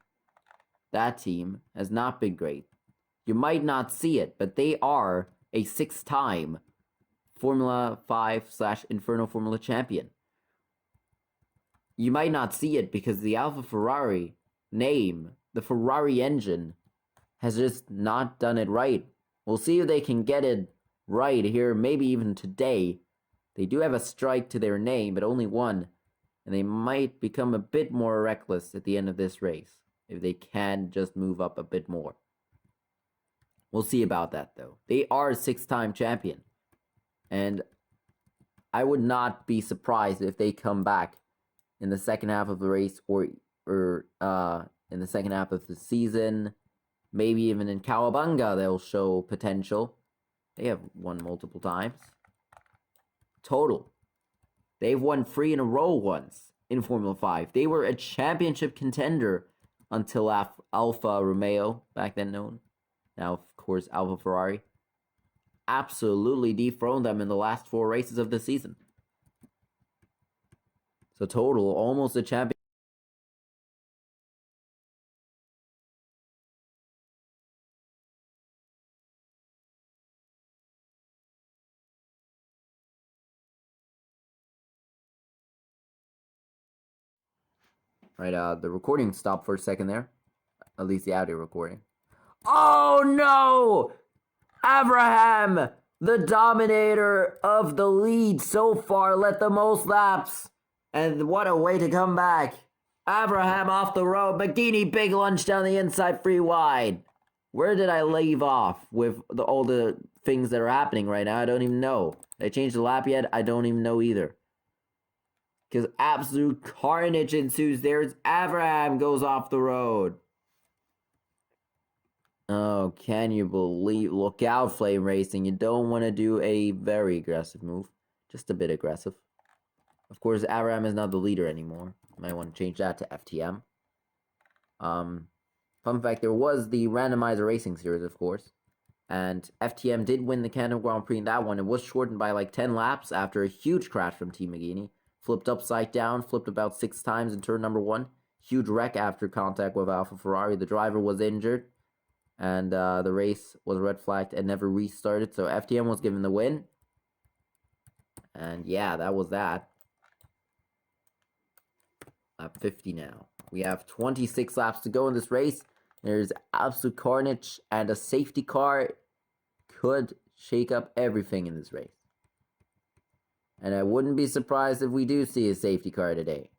that team has not been great. You might not see it, but they are a 6-time Formula 5/Inferno Formula champion. You might not see it because the Alfa Ferrari name, the Ferrari engine, has just not done it right. We'll see if they can get it right here, maybe even today. They do have a strike to their name, but only one. And they might become a bit more reckless at the end of this race, if they can just move up a bit more. We'll see about that, though. They are a 6-time champion. And I would not be surprised if they come back in the second half of the race or in the second half of the season. Maybe even in Cowabunga they'll show potential. They have won multiple times. Total. They've won 3 in a row once in Formula 5. They were a championship contender until Alfa Romeo, back then known. Now, of course, Alfa Ferrari absolutely dethroned them in the last 4 races of the season. So total, almost a champion. Right, the recording stopped for a second there. At least the audio recording. Oh no! Abraham, the dominator of the lead so far, led the most laps. And what a way to come back. Abraham off the road. McGeaney big lunge down the inside, free wide. Where did I leave off with all the things that are happening right now? I don't even know. Did I change the lap yet? I don't even know either. Because absolute carnage ensues. There's Abraham goes off the road. Oh, can you believe? Look out, Flame Racing. You don't want to do a very aggressive move. Just a bit aggressive. Of course, Abraham is not the leader anymore. You might want to change that to FTM. Fun fact, there was the randomizer racing series, of course. And FTM did win the Cantam Grand Prix in that one. It was shortened by like 10 laps after a huge crash from Team McGeaney. Flipped upside down, flipped about 6 times in turn number 1. Huge wreck after contact with Alfa Ferrari. The driver was injured. And the race was red flagged and never restarted. So FTM was given the win. And yeah, that was that. Lap 50 now. We have 26 laps to go in this race. There's absolute carnage. And a safety car could shake up everything in this race. And I wouldn't be surprised if we do see a safety car today.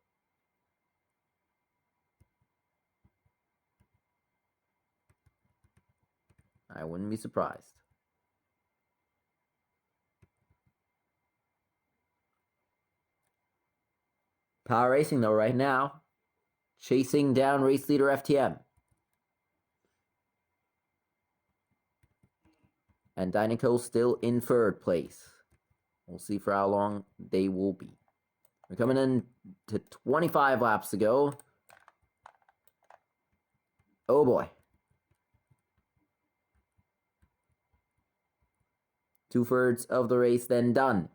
I wouldn't be surprised. Power Racing, though, right now, chasing down race leader FTM. And Dynaco still in 3rd place. We'll see for how long they will be. We're coming in to 25 laps to go. Oh boy. 2/3 of the race then done.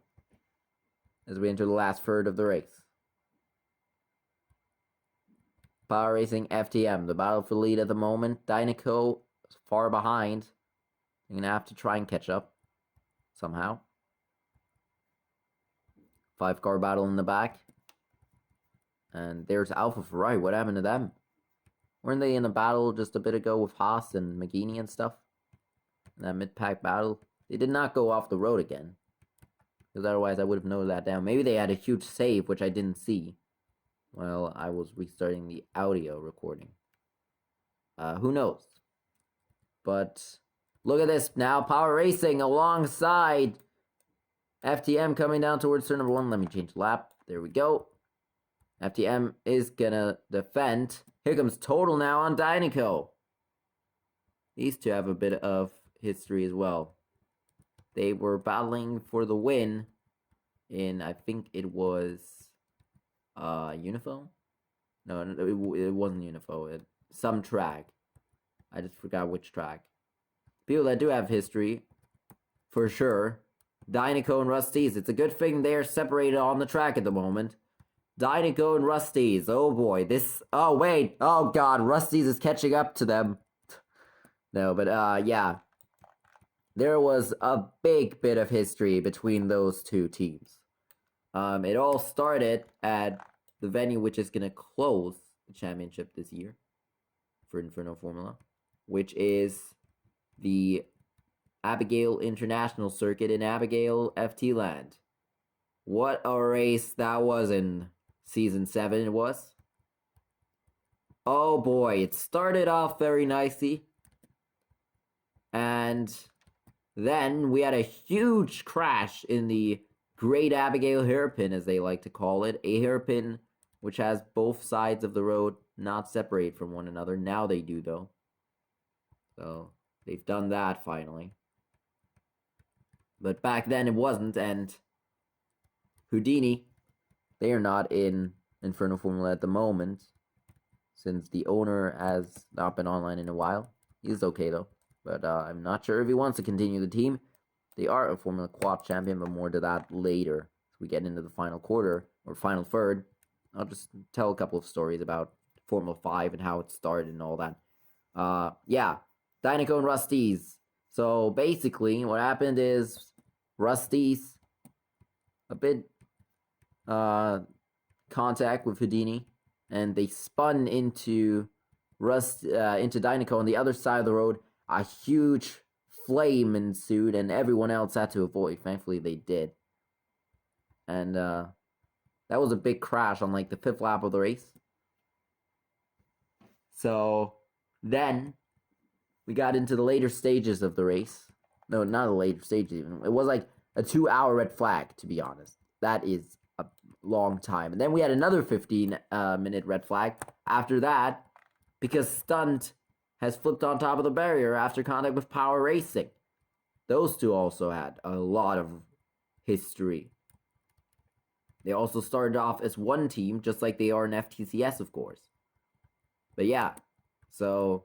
As we enter the last third of the race. Power Racing FTM, the battle for lead at the moment. Dynaco is far behind. You're going to have to try and catch up somehow. 5-car battle in the back. And there's Alpha Ferrari. What happened to them? Weren't they in a battle just a bit ago with Haas and McGeaney and stuff? In that mid-pack battle? They did not go off the road again. Because otherwise I would have noted that down. Maybe they had a huge save, which I didn't see while I was restarting the audio recording. Who knows? But look at this now. Power Racing alongside FTM coming down towards turn number 1. Let me change lap. There we go. FTM is gonna defend. Here comes Total now on Dynaco. These two have a bit of history as well. They were battling for the win in, I think it was Unifo? No, it wasn't Unifo. Some track. I just forgot which track. People that do have history, for sure. Dynaco and Rusty's. It's a good thing they're separated on the track at the moment. Dynaco and Rusty's. Oh boy, this... Oh wait, oh god, Rusty's is catching up to them. No, but yeah. There was a big bit of history between those two teams. It all started at the venue which is going to close the championship this year for Inferno Formula, which is the Abigail International Circuit in Abigail, FT Land. What a race that was in Season 7 it was. Oh boy, it started off very nicely. And then we had a huge crash in the Great Abigail Hairpin, as they like to call it. A hairpin which has both sides of the road not separate from one another. Now they do, though. So they've done that finally. But back then it wasn't, and Houdini, they are not in Inferno Formula at the moment, since the owner has not been online in a while. He's okay, though. But I'm not sure if he wants to continue the team. They are a Formula Quad champion, but more to that later. As we get into the final quarter, or final third, I'll just tell a couple of stories about Formula 5 and how it started and all that. Yeah, Dynaco and Rusty's. So basically, what happened is Rusty's a bit contact with Houdini, and they spun into Dynaco on the other side of the road. A huge flame ensued, and everyone else had to avoid. Thankfully, they did. And that was a big crash on like the 5th lap of the race. So then we got into the later stages of the race. No, not the later stages even. It was like a 2-hour red flag, to be honest. That is a long time. And then we had another 15-minute red flag after that, because Stunt has flipped on top of the barrier after contact with Power Racing. Those two also had a lot of history. They also started off as one team, just like they are in FTCS, of course. But yeah, so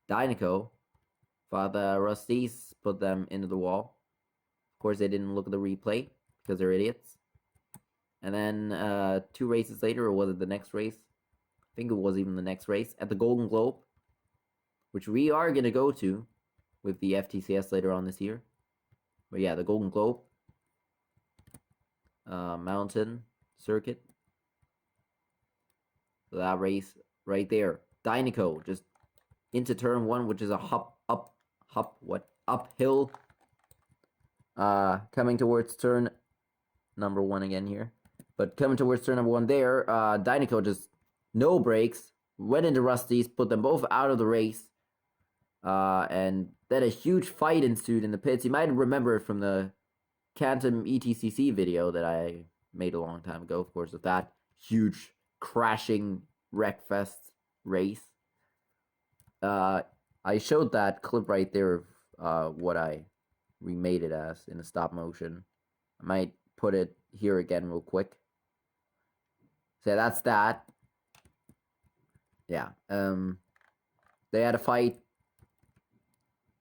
Dynaco thought that Rusty's put them into the wall. Of course, they didn't look at the replay because they're idiots. And then 2 races later, or was it the next race? I think it was even the next race, at the Golden Globe, which we are going to go to with the FTCS later on this year. But yeah, the Golden Globe Mountain Circuit. So that race right there. Dynaco just into turn 1, which is a uphill. Coming towards turn number 1 again here. But coming towards turn number 1 there, Dynaco just no brakes, went into Rusty's, put them both out of the race. And then a huge fight ensued in the pits. You might remember it from the Cantam ETCC video that I made a long time ago, of course, with that huge crashing wreckfest race. I showed that clip right there of what I remade it as in a stop motion. I might put it here again real quick. So that's that. Yeah. They had a fight.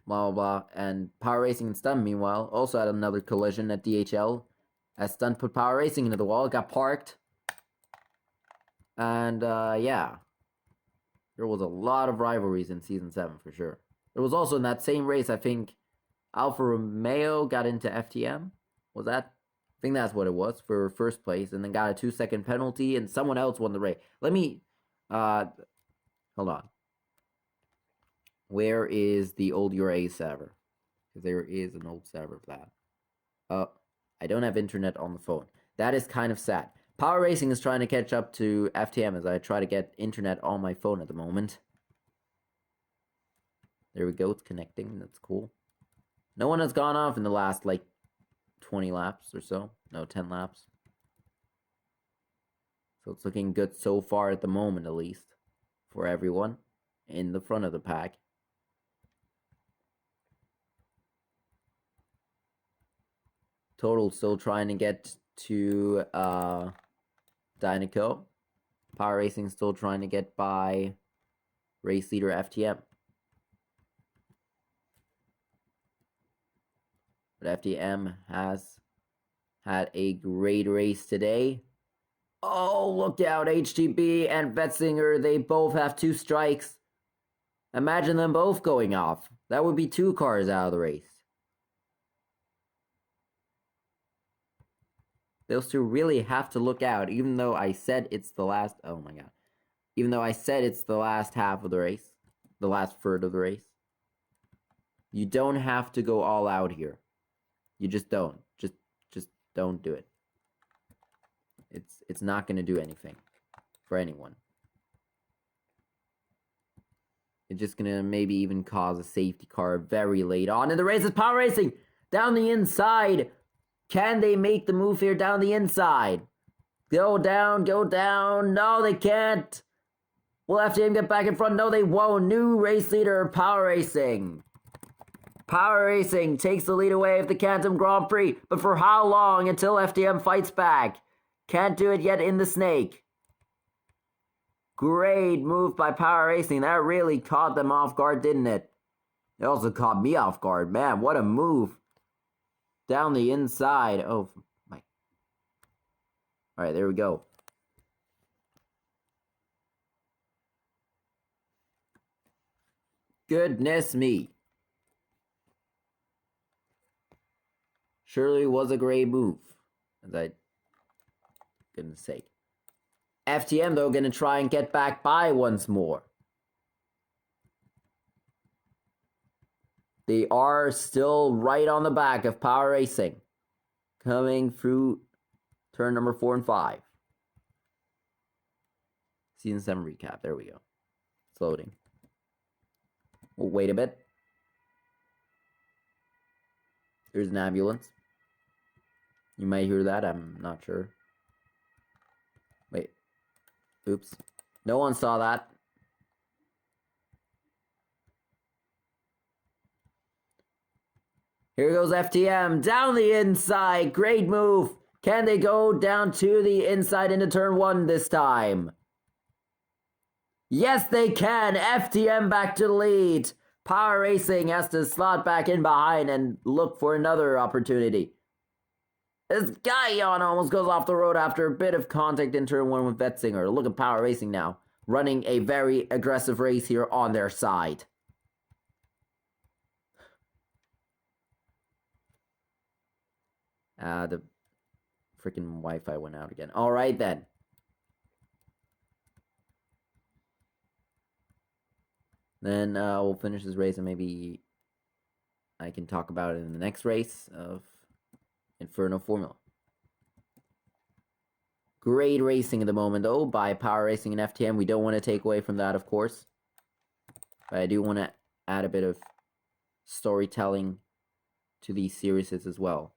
Blah, blah, blah. And Power Racing and Stunt, meanwhile, also had another collision at DHL. As Stunt put Power Racing into the wall, it got parked. And, yeah. There was a lot of rivalries in Season 7, for sure. There was also in that same race, I think, Alfa Romeo got into FTM. Was that? I think that's what it was for first place, and then got a 2-second penalty, and someone else won the race. Let me, hold on. Where is the old URA server? Because there is an old server of that. I don't have internet on the phone. That is kind of sad. Power Racing is trying to catch up to FTM as I try to get internet on my phone at the moment. There we go, it's connecting, that's cool. No one has gone off in the last, like, 20 laps or so. No, 10 laps. So it's looking good so far at the moment, at least. For everyone in the front of the pack. Total still trying to get to Dynaco. Power Racing still trying to get by race leader FTM. But FTM has had a great race today. Oh, look out, HTB and Vetzinger, they both have 2 strikes. Imagine them both going off. That would be 2 cars out of the race. Those 2 really have to look out, even though I said it's the last... Oh my god. Even though I said it's the last half of the race. The last third of the race. You don't have to go all out here. You just don't. Just don't do it. It's not going to do anything for anyone. It's just going to maybe even cause a safety car very late on in the race. Is Power Racing down the inside. Can they make the move here down the inside? Go down, go down. No, they can't. Will FTM get back in front? No, they won't. New race leader, Power Racing. Power Racing takes the lead away of the Cantam Grand Prix, but for how long until FTM fights back? Can't do it yet in the snake. Great move by Power Racing. That really caught them off guard, didn't it? It also caught me off guard. Man, what a move. Down the inside. Oh, my. Alright, there we go. Goodness me. Surely was a great move. As I... Goodness sake. FTM, though, gonna try and get back by once more. They are still right on the back of Power Racing. Coming through turn number 4 and 5. Season 7 recap. There we go. It's loading. We'll wait a bit. There's an ambulance. You might hear that. I'm not sure. Wait. Oops. No one saw that. Here goes FTM. Down the inside. Great move. Can they go down to the inside into turn 1 this time? Yes, they can. FTM back to the lead. Power Racing has to slot back in behind and look for another opportunity. This Guyon almost goes off the road after a bit of contact in turn 1 with Vetzinger. Look at Power Racing now, running a very aggressive race here on their side. The freaking Wi-Fi went out again. All right, then. Then we'll finish this race and maybe I can talk about it in the next race of Inferno Formula. Great racing at the moment, though, by Power Racing and FTM. We don't want to take away from that, of course. But I do want to add a bit of storytelling to these series as well.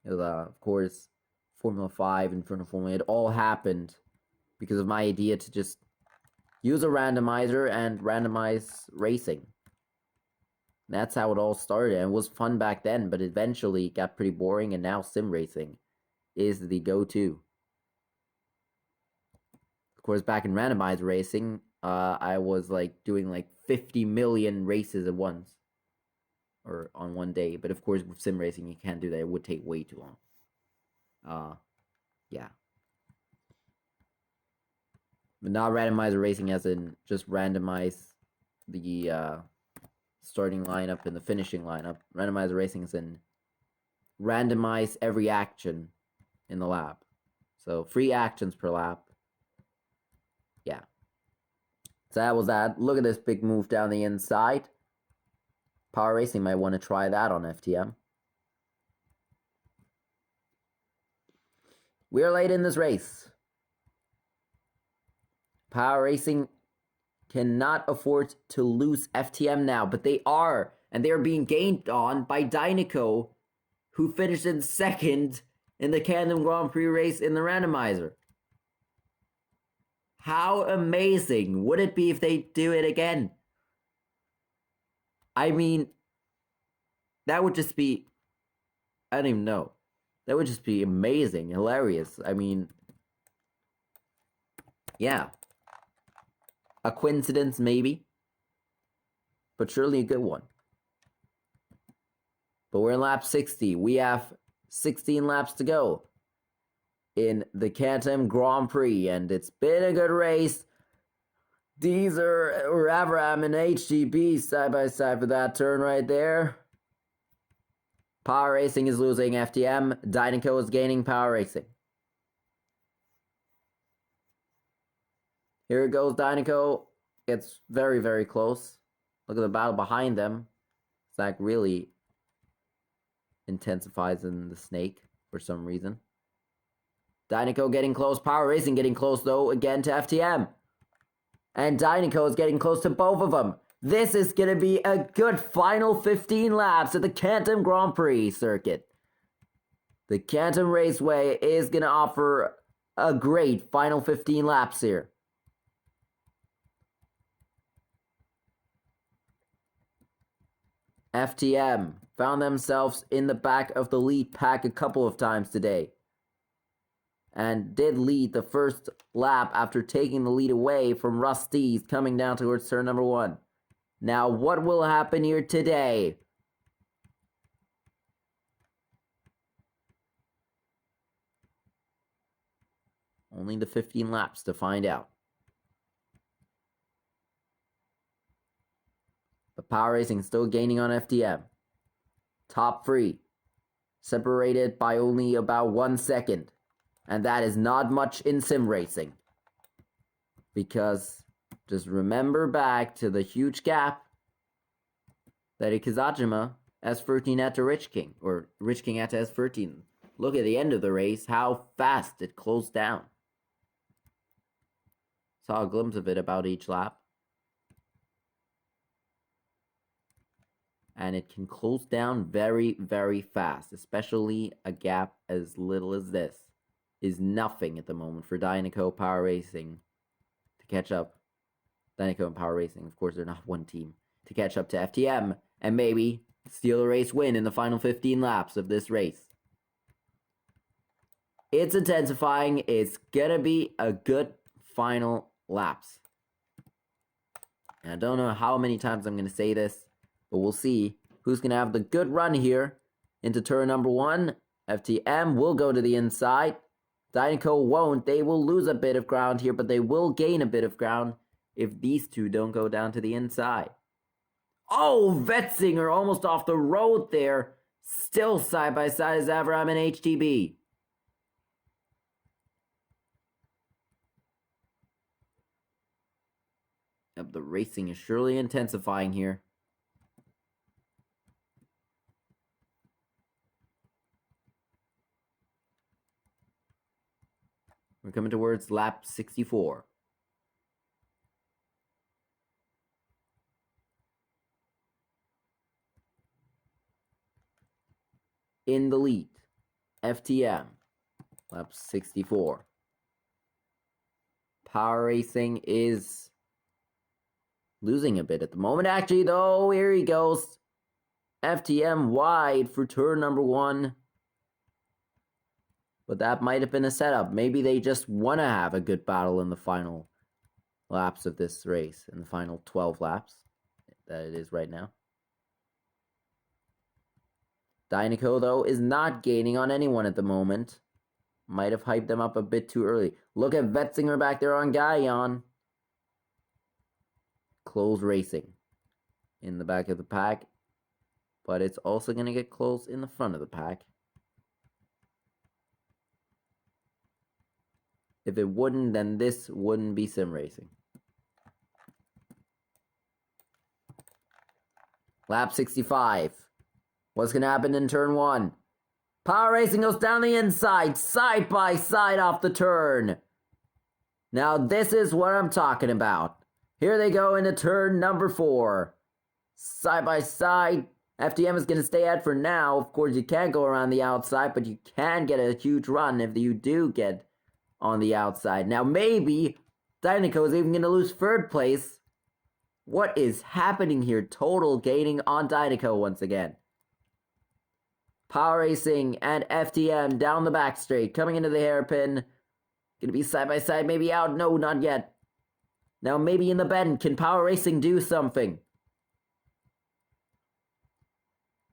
Of course, Formula 5, Inferno Formula, it all happened because of my idea to just use a randomizer and randomize racing. That's how it all started, and it was fun back then, but eventually it got pretty boring, and now sim racing is the go-to. Of course, back in randomized racing, I was like doing like 50 million races at once, or on one day. But of course, with sim racing, you can't do that. It would take way too long. Yeah. But not randomizer racing as in just randomize the starting lineup and the finishing lineup. Randomizer racing is in randomize every action in the lap. So 3 actions per lap. Yeah. So that was that. Look at this big move down the inside. Power Racing might want to try that on FTM. We're late in this race. Power Racing cannot afford to lose FTM now, but they are. And they are being gained on by Dynaco, who finished in second in the Cantam Grand Prix race in the randomizer. How amazing would it be if they do it again? I mean, that would just be... I don't even know. That would just be amazing, hilarious. I mean, yeah. A coincidence, maybe. But surely a good one. But we're in lap 60. We have 16 laps to go in the Cantam Grand Prix, and it's been a good race. These are Avram and HGB side by side for that turn right there. Power Racing is losing FTM. Dynaco is gaining Power Racing. Here it goes, Dynaco. It's very, very close. Look at the battle behind them. Zach really intensifies in the snake for some reason. Dynaco getting close. Power Racing getting close, though, again to FTM. And Dynaco is getting close to both of them. This is going to be a good final 15 laps at the Cantam Grand Prix circuit. The Cantam Raceway is going to offer a great final 15 laps here. FTM found themselves in the back of the lead pack a couple of times today, and did lead the first lap after taking the lead away from Rusty's coming down towards turn number 1. Now, what will happen here today? Only the 15 laps to find out. But Power Racing still gaining on FTM. Top 3. Separated by only about 1 second. And that is not much in sim racing. Because just remember back to the huge gap that Ikazajima S13 had to Rich King. Or Rich King had to S13. Look at the end of the race, how fast it closed down. Saw a glimpse of it about each lap. And it can close down very, very fast. Especially a gap as little as this is nothing at the moment for Dynaco Power Racing to catch up. Dynaco and Power Racing, of course, they're not one team. To catch up to FTM and maybe steal a race win in the final 15 laps of this race. It's intensifying. It's gonna be a good final laps. And I don't know how many times I'm gonna say this, but we'll see who's going to have the good run here into turn number 1. FTM will go to the inside. Dynaco won't. They will lose a bit of ground here, but they will gain a bit of ground if these two don't go down to the inside. Oh, Vetzinger almost off the road there. Still side by side as Avram and HTB. Yep, the racing is surely intensifying here. We're coming towards lap 64. In the lead, FTM, lap 64. Power Racing is losing a bit at the moment. Actually, though, here he goes. FTM wide for turn number 1. But that might have been a setup. Maybe they just want to have a good battle in the final laps of this race. In the final 12 laps that it is right now. Dynaco, though, is not gaining on anyone at the moment. Might have hyped them up a bit too early. Look at Vetzinger back there on Guyon. Close racing in the back of the pack. But it's also going to get close in the front of the pack. If it wouldn't, then this wouldn't be sim racing. Lap 65. What's going to happen in turn 1? Power Racing goes down the inside, side by side off the turn. Now this is what I'm talking about. Here they go into turn number 4. Side by side. FTM is going to stay out for now. Of course, you can't go around the outside, but you can get a huge run if you do get on the outside. Now maybe Dynaco is even going to lose 3rd place. What is happening here? Total gaining on Dynaco once again. Power Racing and FTM down the back straight, coming into the hairpin. Gonna be side by side, maybe out. No, not yet. Now maybe in the bend. Can Power Racing do something?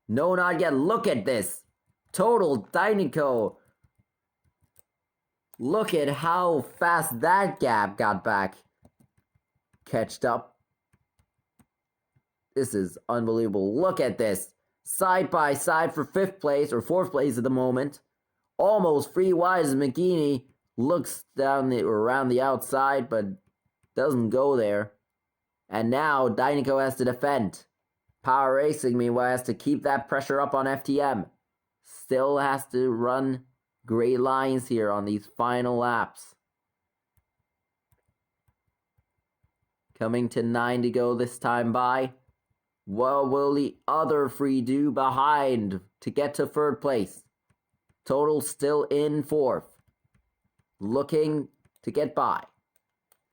No, not yet. Look at this. Total Dynaco. Look at how fast that gap got back. Catched up. This is unbelievable. Look at this. Side by side for 5th place, or 4th place at the moment. Almost free wide as McGeaney looks down around the outside, but doesn't go there. And now Dynaco has to defend. Power Racing, meanwhile, has to keep that pressure up on FTM. Still has to run great lines here on these final laps. Coming to 9 to go this time by. What will the other three do behind to get to 3rd place? Total still in 4th. Looking to get by.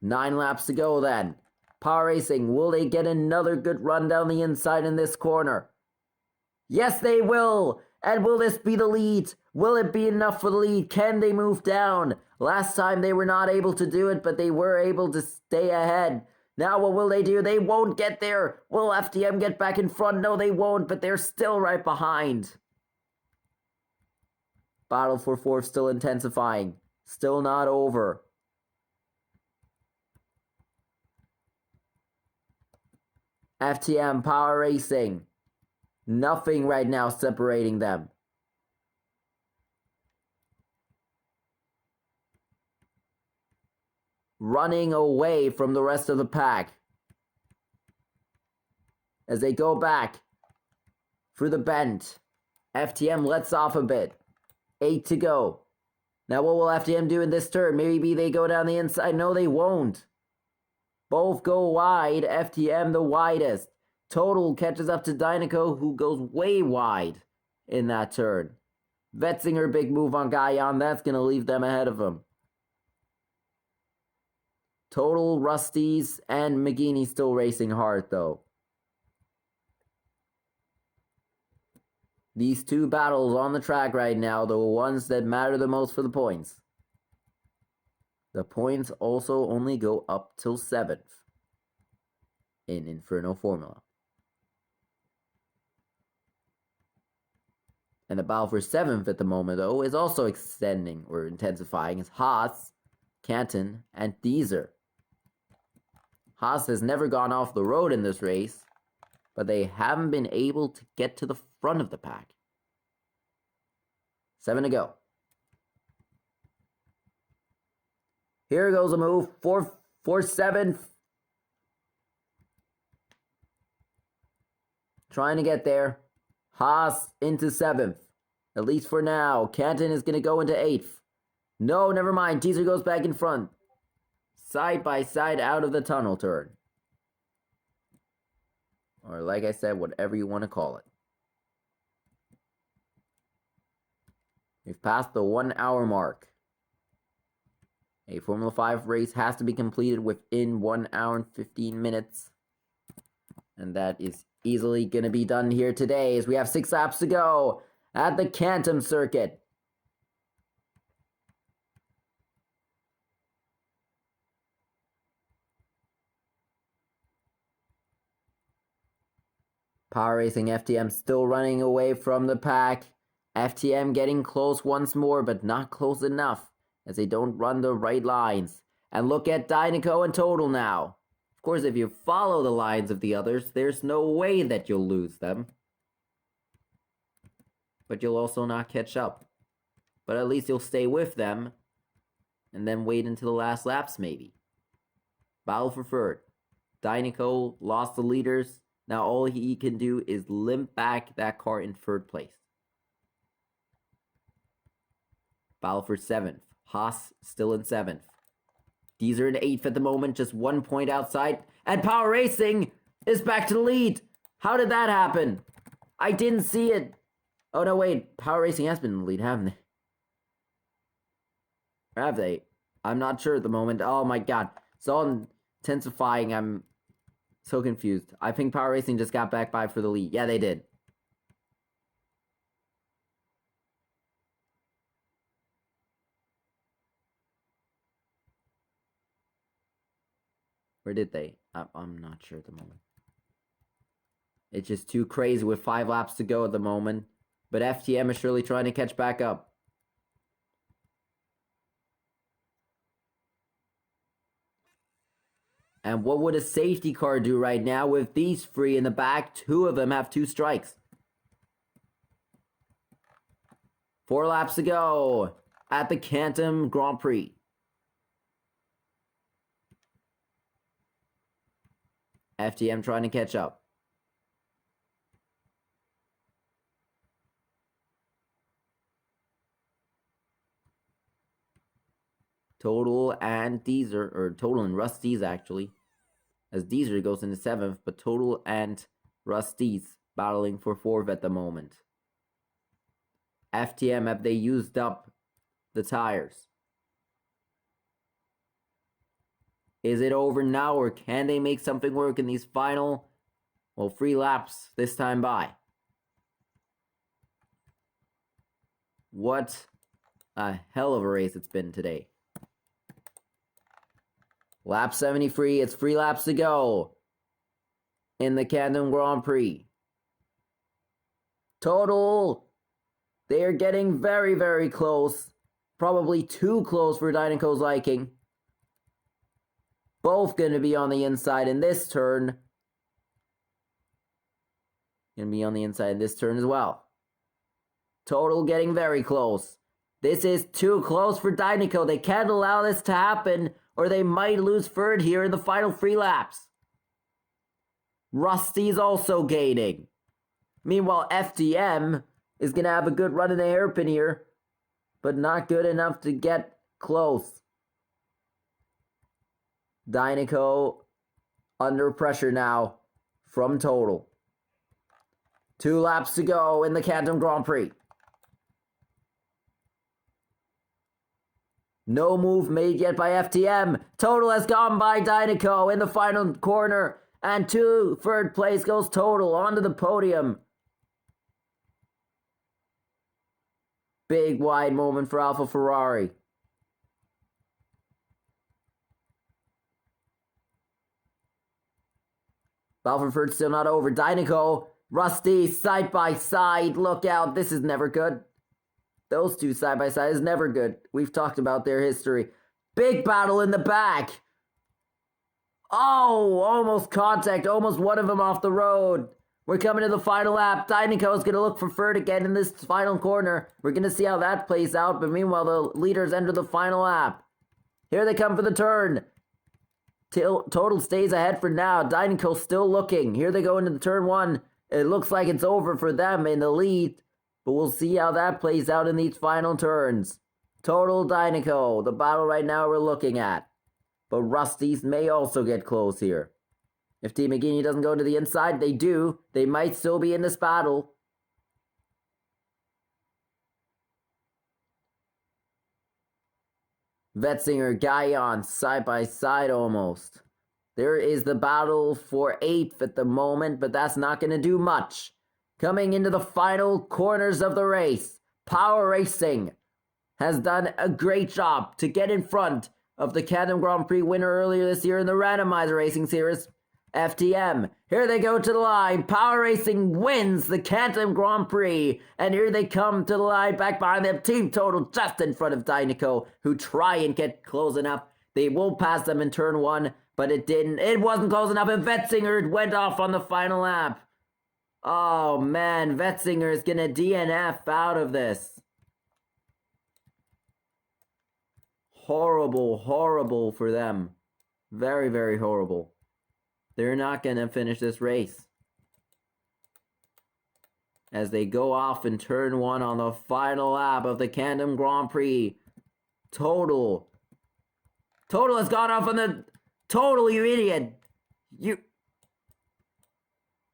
9 laps to go then. Power Racing, will they get another good run down the inside in this corner? Yes, they will! And will this be the lead? Will it be enough for the lead? Can they move down? Last time they were not able to do it, but they were able to stay ahead. Now what will they do? They won't get there. Will FTM get back in front? No, they won't, but they're still right behind. Battle for 4th still intensifying. Still not over. FTM, Power Racing. Nothing right now separating them. Running away from the rest of the pack. As they go back through the bend. FTM lets off a bit. 8 to go. Now what will FTM do in this turn? Maybe they go down the inside. No, they won't. Both go wide. FTM the widest. Total catches up to Dynaco, who goes way wide in that turn. Vetzinger, big move on Guyon. That's going to leave them ahead of him. Total, Rusties, and McGeaney still racing hard, though. These 2 battles on the track right now, the ones that matter the most for the points. The points also only go up till 7th in Inferno Formula. And the battle for 7th at the moment, though, is also extending or intensifying. It's Haas, Cantam, and Deezer. Haas has never gone off the road in this race, but they haven't been able to get to the front of the pack. 7 to go. Here goes a move for 7th. Trying to get there. Haas into 7th. At least for now. Cantam is going to go into 8th. No, never mind. Teaser goes back in front. Side by side out of the tunnel turn. Or like I said, whatever you want to call it. We've passed the 1 hour mark. A Formula 5 race has to be completed within 1 hour and 15 minutes. And that is easily going to be done here today as we have 6 laps to go at the Cantam circuit. Power Racing FTM still running away from the pack. FTM getting close once more, but not close enough as they don't run the right lines. And look at Dynaco and Total now. Of course, if you follow the lines of the others, there's no way that you'll lose them. But you'll also not catch up. But at least you'll stay with them. and then wait until the last laps, maybe. Battle for third. Dinoco lost the leaders. Now all he can do is limp back that car in third place. Battle for 7th. Haas still in 7th. These are in 8th at the moment, just 1 point outside. And Power Racing is back to the lead. How did that happen? I didn't see it. Oh no, wait. Power Racing has been in the lead, haven't they? Or have they? I'm not sure at the moment. Oh my god. It's all intensifying. I'm so confused. I think Power Racing just got back by for the lead. Yeah, they did. Or did they? I'm not sure at the moment. It's just too crazy with 5 laps to go at the moment. But FTM is surely trying to catch back up. And what would a safety car do right now with these 3 in the back? 2 of them have 2 strikes. 4 laps to go at the Cantam Grand Prix. FTM trying to catch up. Total and Deezer, or Total and Rusty's actually. As Deezer goes into 7th, but Total and Rusty's battling for 4th at the moment. FTM, have they used up the tires? Is it over now, or can they make something work in these final, 3 laps this time by? What a hell of a race it's been today. Lap 73, it's 3 laps to go in the Cantam Grand Prix. Total, they are getting very, very close. Probably too close for Dinoco's liking. Both going to be on the inside in this turn. Going to be on the inside in this turn as well. Total getting very close. This is too close for Dinoco. They can't allow this to happen, or they might lose third here in the final 3 laps. Rusty's also gaining. Meanwhile, FTM is going to have a good run in the hairpin here, but not good enough to get close. Dinoco under pressure now from Total. 2 laps to go in the Cantam Grand Prix. No move made yet by FTM. Total has gone by Dinoco in the final corner. And to third place goes Total onto the podium. Big wide moment for Alfa Ferrari. Balfourford's still not over. Dinoco, Rusty, side by side. Look out, this is never good. Those 2 side by side is never good. We've talked about their history. Big battle in the back. Oh, almost contact. Almost one of them off the road. We're coming to the final lap. Dinoco is going to look for third again in this final corner. We're going to see how that plays out. But meanwhile, the leaders enter the final lap. Here they come for the turn. Total stays ahead for now. Dinoco still looking. Here they go into the turn 1. It looks like it's over for them in the lead. But we'll see how that plays out in these final turns. Total Dinoco, the battle right now we're looking at. But Rusty's may also get close here. If Team McGinney doesn't go to the inside, they do. They might still be in this battle. Vetzinger, Guyon, side by side almost. There is the battle for 8th at the moment, but that's not going to do much. Coming into the final corners of the race, Power Racing has done a great job to get in front of the Cantam Grand Prix winner earlier this year in the Randomizer Racing Series, FTM. Here they go to the line. Power Racing wins the Cantam Grand Prix. And here they come to the line back behind them. Team Total just in front of Dinoco, who try and get close enough. They will pass them in turn 1, but it didn't. It wasn't close enough, and Vetzinger went off on the final lap. Oh man, Vetzinger is gonna DNF out of this. Horrible, horrible for them. Very, very horrible. They're not going to finish this race. As they go off in turn 1 on the final lap of the Cantam Grand Prix. Total has gone off on the... Total, you idiot! You...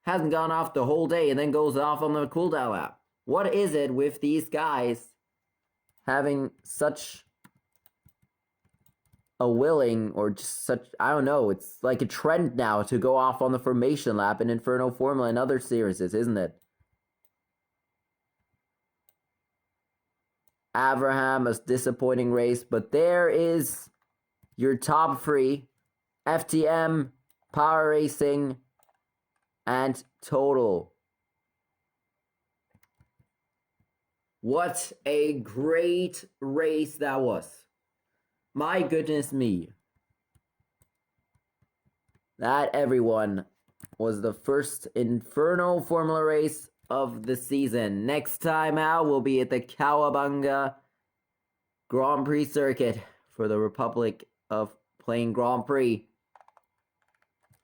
Hasn't gone off the whole day and then goes off on the cooldown lap. What is it with these guys having such a willing, or just such, I don't know, it's like a trend now to go off on the formation lap in Inferno Formula and other series, isn't it? Abraham, a disappointing race, but there is your top 3, FTM, Power Racing, and Total. What a great race that was. My goodness me. That, everyone, was the first Inferno Formula race of the season. Next time out, we'll be at the Cowabunga Grand Prix circuit for the Republic of playing Grand Prix.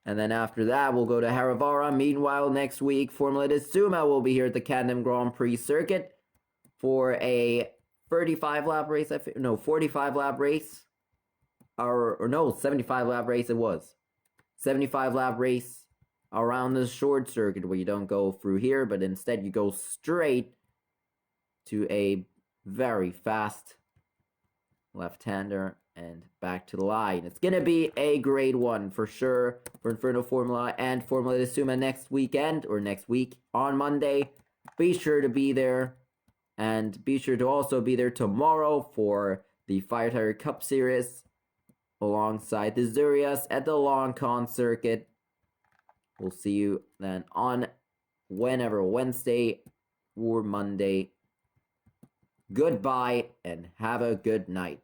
And then after that, we'll go to Haravara. Meanwhile, next week, Formula de Suma will be here at the Cantam Grand Prix circuit for a 35-lap race. 45-lap race. Or no, 75-lap race it was. 75-lap race around the short circuit where you don't go through here, but instead you go straight to a very fast left-hander and back to the line. It's going to be a great one for sure for Inferno Formula and Formula de Suma next weekend, or next week on Monday. Be sure to be there, and be sure to also be there tomorrow for the Fire Tire Cup Series alongside the Zurias at the Long Con circuit. We'll see you then on whenever, Wednesday or Monday. Goodbye and have a good night.